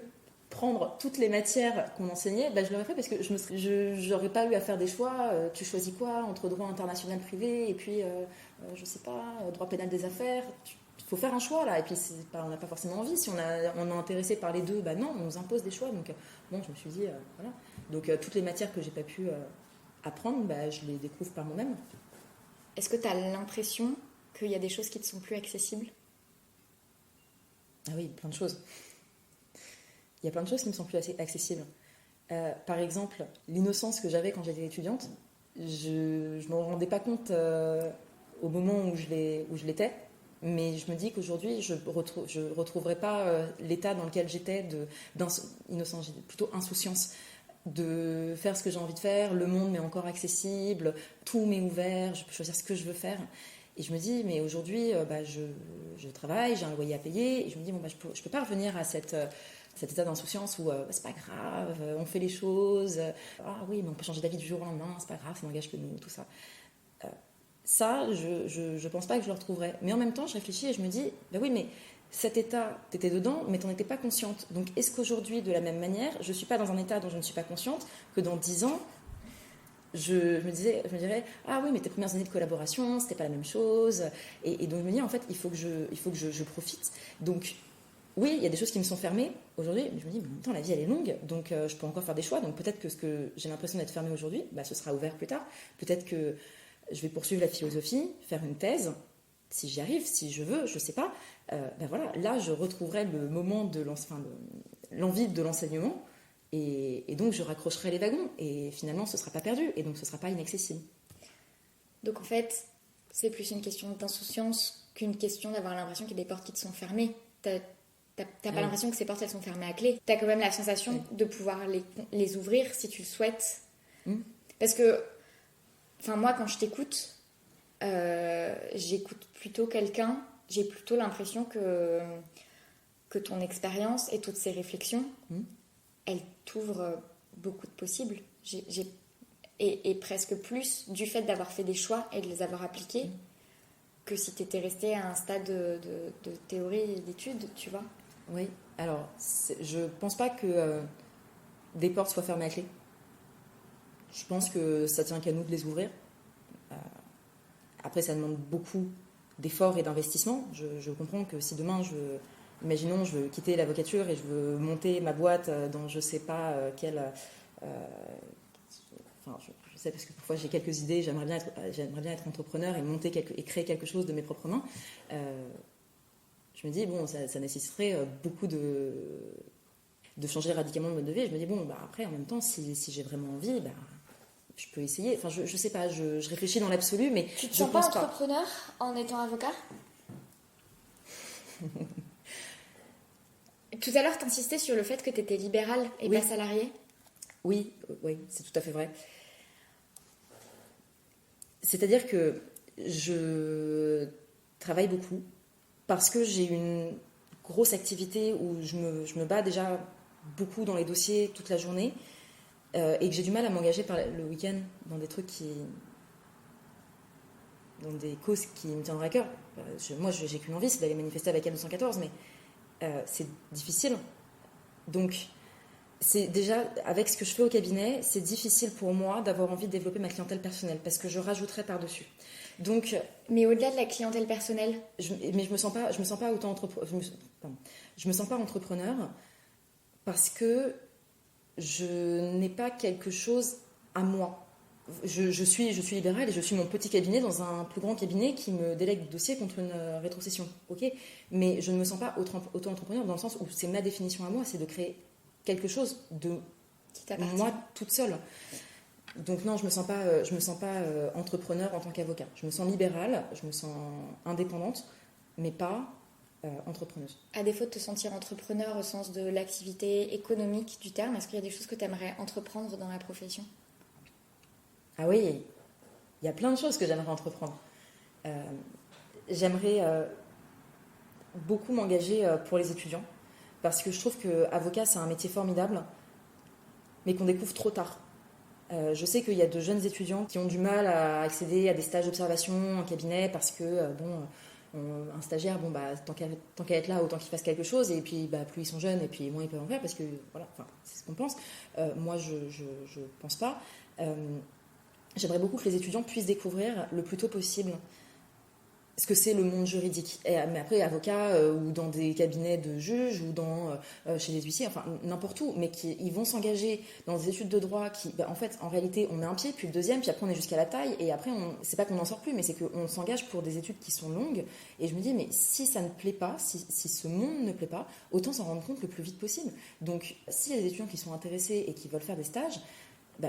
prendre toutes les matières qu'on enseignait, je l'aurais fait parce que je n'aurais pas eu à faire des choix. Tu choisis quoi entre droit international privé et puis, je sais pas, droit pénal des affaires. Il faut faire un choix là, et puis on n'a pas forcément envie. Si on est intéressé par les deux, non, on nous impose des choix. Donc je me suis dit, voilà. Donc toutes les matières que j'ai pas pu apprendre, je les découvre par moi-même. Est-ce que tu as l'impression qu'il y a des choses qui te sont plus accessibles? Ah oui, plein de choses. Il y a plein de choses qui me sont plus assez accessibles. Par exemple, l'innocence que j'avais quand j'étais étudiante, je ne me rendais pas compte au moment où je l'étais, mais je me dis qu'aujourd'hui, je ne retrouverai pas l'état dans lequel j'étais d'innocence, plutôt insouciance, de faire ce que j'ai envie de faire, le monde m'est encore accessible, tout m'est ouvert, je peux choisir ce que je veux faire. Et je me dis, mais aujourd'hui, je travaille, j'ai un loyer à payer, et je me dis, bon, je peux pas revenir à cet état d'insouciance où c'est pas grave, on fait les choses, ah oui, mais on peut changer d'avis du jour au lendemain, c'est pas grave, ça n'engage que nous, tout ça. Ça, je pense pas que je le retrouverai. Mais en même temps, je réfléchis et je me dis, bah oui, mais cet état, t'étais dedans, mais t'en étais pas consciente. Donc, est-ce qu'aujourd'hui, de la même manière, je suis pas dans un état dont je ne suis pas consciente, que dans 10 ans, je me dirais, ah oui, mais tes premières années de collaboration, c'était pas la même chose. Et donc, je me dis, en fait, il faut que je profite. Donc, oui, il y a des choses qui me sont fermées aujourd'hui, mais je me dis, mais en même temps, la vie, elle est longue, donc je peux encore faire des choix. Donc, peut-être que ce que j'ai l'impression d'être fermé aujourd'hui, ce sera ouvert plus tard. Peut-être que je vais poursuivre la philosophie, faire une thèse, si j'y arrive, si je veux, je sais pas. Voilà, là, je retrouverai le moment l'envie de l'enseignement. Et donc, je raccrocherai les wagons. Et finalement, ce ne sera pas perdu. Et donc, ce ne sera pas inaccessible. Donc, en fait, c'est plus une question d'insouciance qu'une question d'avoir l'impression qu'il y a des portes qui te sont fermées. T'as pas l'impression que ces portes, elles sont fermées à clé. T'as quand même la sensation de pouvoir les ouvrir si tu le souhaites. Parce que, moi, quand je t'écoute, j'écoute plutôt quelqu'un, j'ai plutôt l'impression que ton expérience et toutes ces réflexions... elle t'ouvre beaucoup de possibles. Et presque plus du fait d'avoir fait des choix et de les avoir appliqués que si tu étais resté à un stade de théorie et d'études, tu vois. Oui, alors je pense pas que des portes soient fermées à clé. Je pense que ça tient qu'à nous de les ouvrir. Après, ça demande beaucoup d'efforts et d'investissement. Je comprends que si demain imaginons, je veux quitter l'avocature et je veux monter ma boîte dans je sais pas quelle... je sais parce que parfois j'ai quelques idées, j'aimerais bien être entrepreneur et créer quelque chose de mes propres mains. Je me dis, bon, ça nécessiterait beaucoup de changer radicalement de mode de vie. Et je me dis, bon, après, en même temps, si j'ai vraiment envie, je peux essayer. Enfin, je sais pas, je réfléchis dans l'absolu, mais tu te je sens pas pense entrepreneur en étant avocat? Tout à l'heure, tu insistais sur le fait que tu étais libéral et pas salarié. Oui, c'est tout à fait vrai. C'est-à-dire que je travaille beaucoup parce que j'ai une grosse activité où je me bats déjà beaucoup dans les dossiers toute la journée et que j'ai du mal à m'engager le week-end dans des trucs dans des causes qui me tiendraient à cœur. Moi, j'ai qu'une envie, c'est d'aller manifester avec M214, mais c'est difficile. Donc, c'est déjà, avec ce que je fais au cabinet, c'est difficile pour moi d'avoir envie de développer ma clientèle personnelle parce que je rajouterais par-dessus. Donc, mais au-delà de la clientèle personnelle, je me sens pas autant je me sens pas entrepreneur parce que je n'ai pas quelque chose à moi. Je suis libérale et je suis mon petit cabinet dans un plus grand cabinet qui me délègue des dossiers contre une rétrocession. Ok, mais je ne me sens pas auto-entrepreneur dans le sens où c'est ma définition à moi, c'est de créer quelque chose de moi toute seule. Donc non, je me sens pas entrepreneur en tant qu'avocat. Je me sens libérale, je me sens indépendante, mais pas entrepreneuse. À défaut de te sentir entrepreneur au sens de l'activité économique du terme, est-ce qu'il y a des choses que tu aimerais entreprendre dans la profession? Ah oui, il y a plein de choses que j'aimerais entreprendre. J'aimerais beaucoup m'engager pour les étudiants, parce que je trouve qu'avocat, c'est un métier formidable, mais qu'on découvre trop tard. Je sais qu'il y a de jeunes étudiants qui ont du mal à accéder à des stages d'observation en cabinet, parce que, un stagiaire, tant qu'à être là, autant qu'il fasse quelque chose, et puis plus ils sont jeunes, et puis moins ils peuvent en faire, parce que, voilà, c'est ce qu'on pense. Moi, je pense pas. J'aimerais beaucoup que les étudiants puissent découvrir le plus tôt possible ce que c'est le monde juridique. Mais après, avocat ou dans des cabinets de juges ou chez les huissiers, enfin n'importe où, mais ils vont s'engager dans des études de droit qui, en fait, en réalité, on met un pied, puis le deuxième, puis après on est jusqu'à la taille, et après, c'est pas qu'on n'en sort plus, mais c'est qu'on s'engage pour des études qui sont longues. Et je me dis, mais si ça ne plaît pas, si ce monde ne plaît pas, autant s'en rendre compte le plus vite possible. Donc, s'il y a des étudiants qui sont intéressés et qui veulent faire des stages,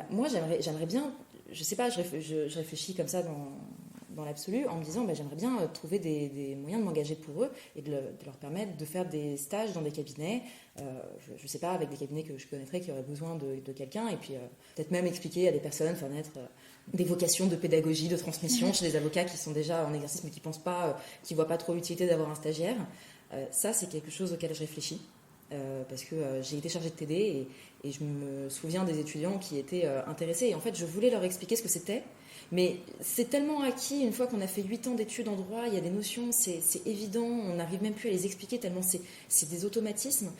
moi, j'aimerais bien, je sais pas, je réfléchis comme ça dans l'absolu, en me disant j'aimerais bien trouver des moyens de m'engager pour eux et de leur permettre de faire des stages dans des cabinets, je sais pas, avec des cabinets que je connaîtrais qui auraient besoin de quelqu'un, et puis peut-être même expliquer à des personnes, faire naître des vocations de pédagogie, de transmission chez des avocats qui sont déjà en exercice mais qui pensent pas, qui voient pas trop l'utilité d'avoir un stagiaire. Ça, c'est quelque chose auquel je réfléchis. Parce que j'ai été chargée de TD et je me souviens des étudiants qui étaient intéressés, et en fait je voulais leur expliquer ce que c'était. Mais c'est tellement acquis, une fois qu'on a fait 8 ans d'études en droit, il y a des notions, c'est évident, on n'arrive même plus à les expliquer tellement c'est des automatismes.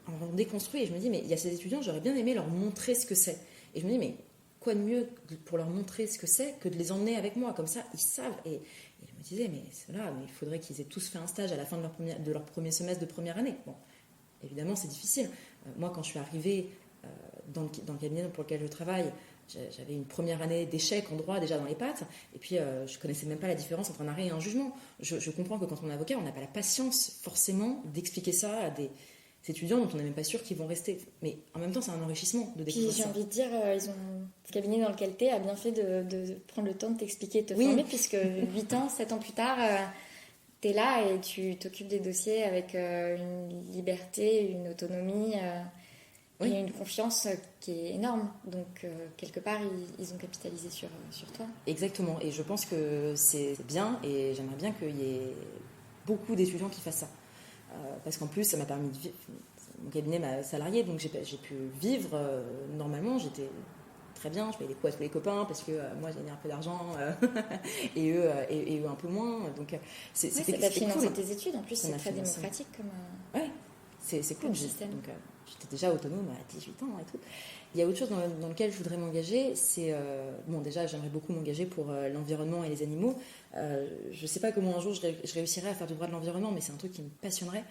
Alors on déconstruit, et je me dis, mais il y a ces étudiants, j'aurais bien aimé leur montrer ce que c'est. Et je me dis, mais quoi de mieux pour leur montrer ce que c'est que de les emmener avec moi, comme ça ils savent. Et je me disais, mais il faudrait qu'ils aient tous fait un stage à la fin de leur premier semestre de première année. Bon, évidemment c'est difficile. Moi quand je suis arrivée dans le cabinet pour lequel je travaille, j'avais une première année d'échec en droit déjà dans les pattes, et puis je connaissais même pas la différence entre un arrêt et un jugement. Je comprends que quand on est avocat, on n'a pas la patience forcément d'expliquer ça à des étudiants dont on n'est même pas sûr qu'ils vont rester. Mais en même temps, c'est un enrichissement de découvrir ça. J'ai envie de dire, le cabinet dans lequel tu es a bien fait de prendre le temps de t'expliquer et de te former, puisque 8 ans, 7 ans plus tard, tu es là et tu t'occupes des dossiers avec une liberté, une autonomie... Il y a une confiance qui est énorme, donc quelque part ils ont capitalisé sur toi. Exactement, et je pense que c'est bien, et j'aimerais bien qu'il y ait beaucoup d'étudiants qui fassent ça, parce qu'en plus ça m'a permis de vivre. Mon cabinet m'a salarié, donc j'ai pu vivre normalement, j'étais très bien, je payais des coups à tous les copains parce que moi j'ai gagné un peu d'argent et eux un peu moins, donc c'était financé cool. Tes études en plus, c'est très démocratique comme c'est cool, système. Donc j'étais déjà autonome à 18 ans et tout. Il y a autre chose dans lequel je voudrais m'engager, c'est... déjà, j'aimerais beaucoup m'engager pour l'environnement et les animaux. Je ne sais pas comment un jour je réussirais à faire du droit de l'environnement, mais c'est un truc qui me passionnerait.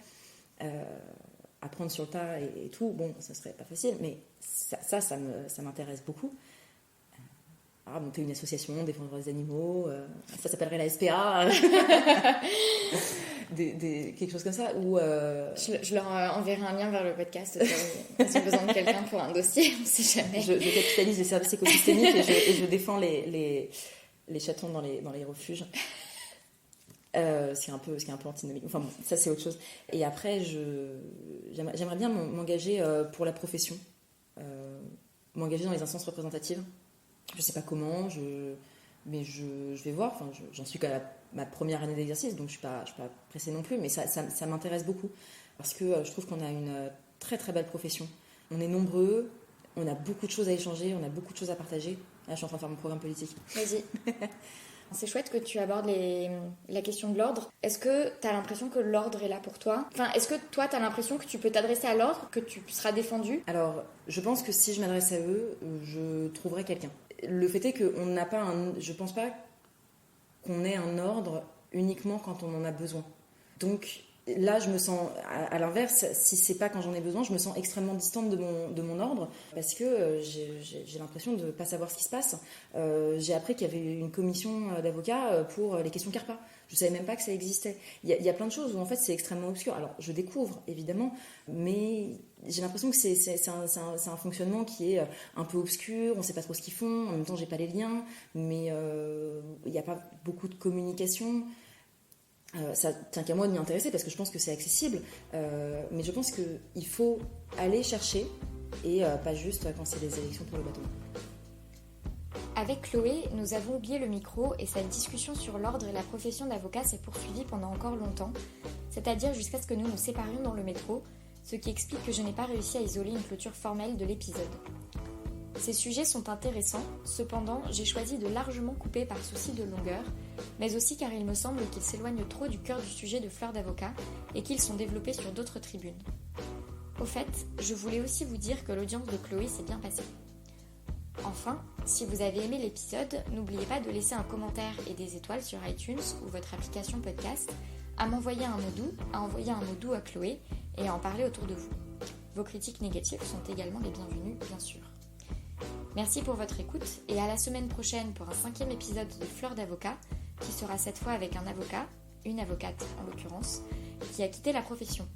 Apprendre sur le tas et tout, bon, ça serait pas facile, mais ça m'intéresse beaucoup. Monter une association, défendre les animaux, ça s'appellerait la SPA, quelque chose comme ça. Je leur enverrai un lien vers le podcast s'ils ont besoin de quelqu'un pour un dossier, on ne sait jamais. Je capitalise les services écosystémiques et je défends les chatons dans les refuges. Ce qui est un peu antinomique. Enfin bon, ça c'est autre chose. Et après, j'aimerais bien m'engager pour la profession, m'engager dans les instances représentatives. Je sais pas comment, mais je vais voir. Enfin, j'en suis qu'à ma première année d'exercice, donc je suis pas pressée non plus, mais ça m'intéresse beaucoup parce que je trouve qu'on a une très très belle profession. On est nombreux, on a beaucoup de choses à échanger, on a beaucoup de choses à partager. Là, je suis en train de faire mon programme politique. Vas-y. C'est chouette que tu abordes la question de l'ordre. Est-ce que tu as l'impression que l'ordre est là pour toi ? Enfin, est-ce que toi, tu as l'impression que tu peux t'adresser à l'ordre, que tu seras défendu ? Alors, je pense que si je m'adresse à eux, je trouverai quelqu'un. Le fait est qu'on n'a pas je pense pas qu'on ait un ordre uniquement quand on en a besoin. Donc là, je me sens, à l'inverse, si c'est pas quand j'en ai besoin, je me sens extrêmement distante de mon ordre parce que j'ai l'impression de ne pas savoir ce qui se passe. J'ai appris qu'il y avait une commission d'avocats pour les questions CARPA. Je savais même pas que ça existait. Il y a plein de choses où en fait c'est extrêmement obscur. Alors je découvre évidemment, mais j'ai l'impression que c'est un fonctionnement qui est un peu obscur. On sait pas trop ce qu'ils font. En même temps, j'ai pas les liens, mais il n'y a pas beaucoup de communication. Ça tient qu'à moi de m'y intéresser parce que je pense que c'est accessible, mais je pense qu'il faut aller chercher et pas juste quand c'est les élections pour le bateau. Avec Chloé, nous avons oublié le micro et cette discussion sur l'ordre et la profession d'avocat s'est poursuivie pendant encore longtemps, c'est-à-dire jusqu'à ce que nous nous séparions dans le métro, ce qui explique que je n'ai pas réussi à isoler une clôture formelle de l'épisode. Ces sujets sont intéressants, cependant j'ai choisi de largement couper par souci de longueur, mais aussi car il me semble qu'ils s'éloignent trop du cœur du sujet de Fleurs d'avocat et qu'ils sont développés sur d'autres tribunes. Au fait, je voulais aussi vous dire que l'audience de Chloé s'est bien passée. Enfin, si vous avez aimé l'épisode, n'oubliez pas de laisser un commentaire et des étoiles sur iTunes ou votre application podcast, à m'envoyer un mot doux, à envoyer un mot doux à Chloé et à en parler autour de vous. Vos critiques négatives sont également les bienvenues, bien sûr. Merci pour votre écoute et à la semaine prochaine pour un 5e épisode de Fleur d'avocat, qui sera cette fois avec un avocat, une avocate en l'occurrence, qui a quitté la profession.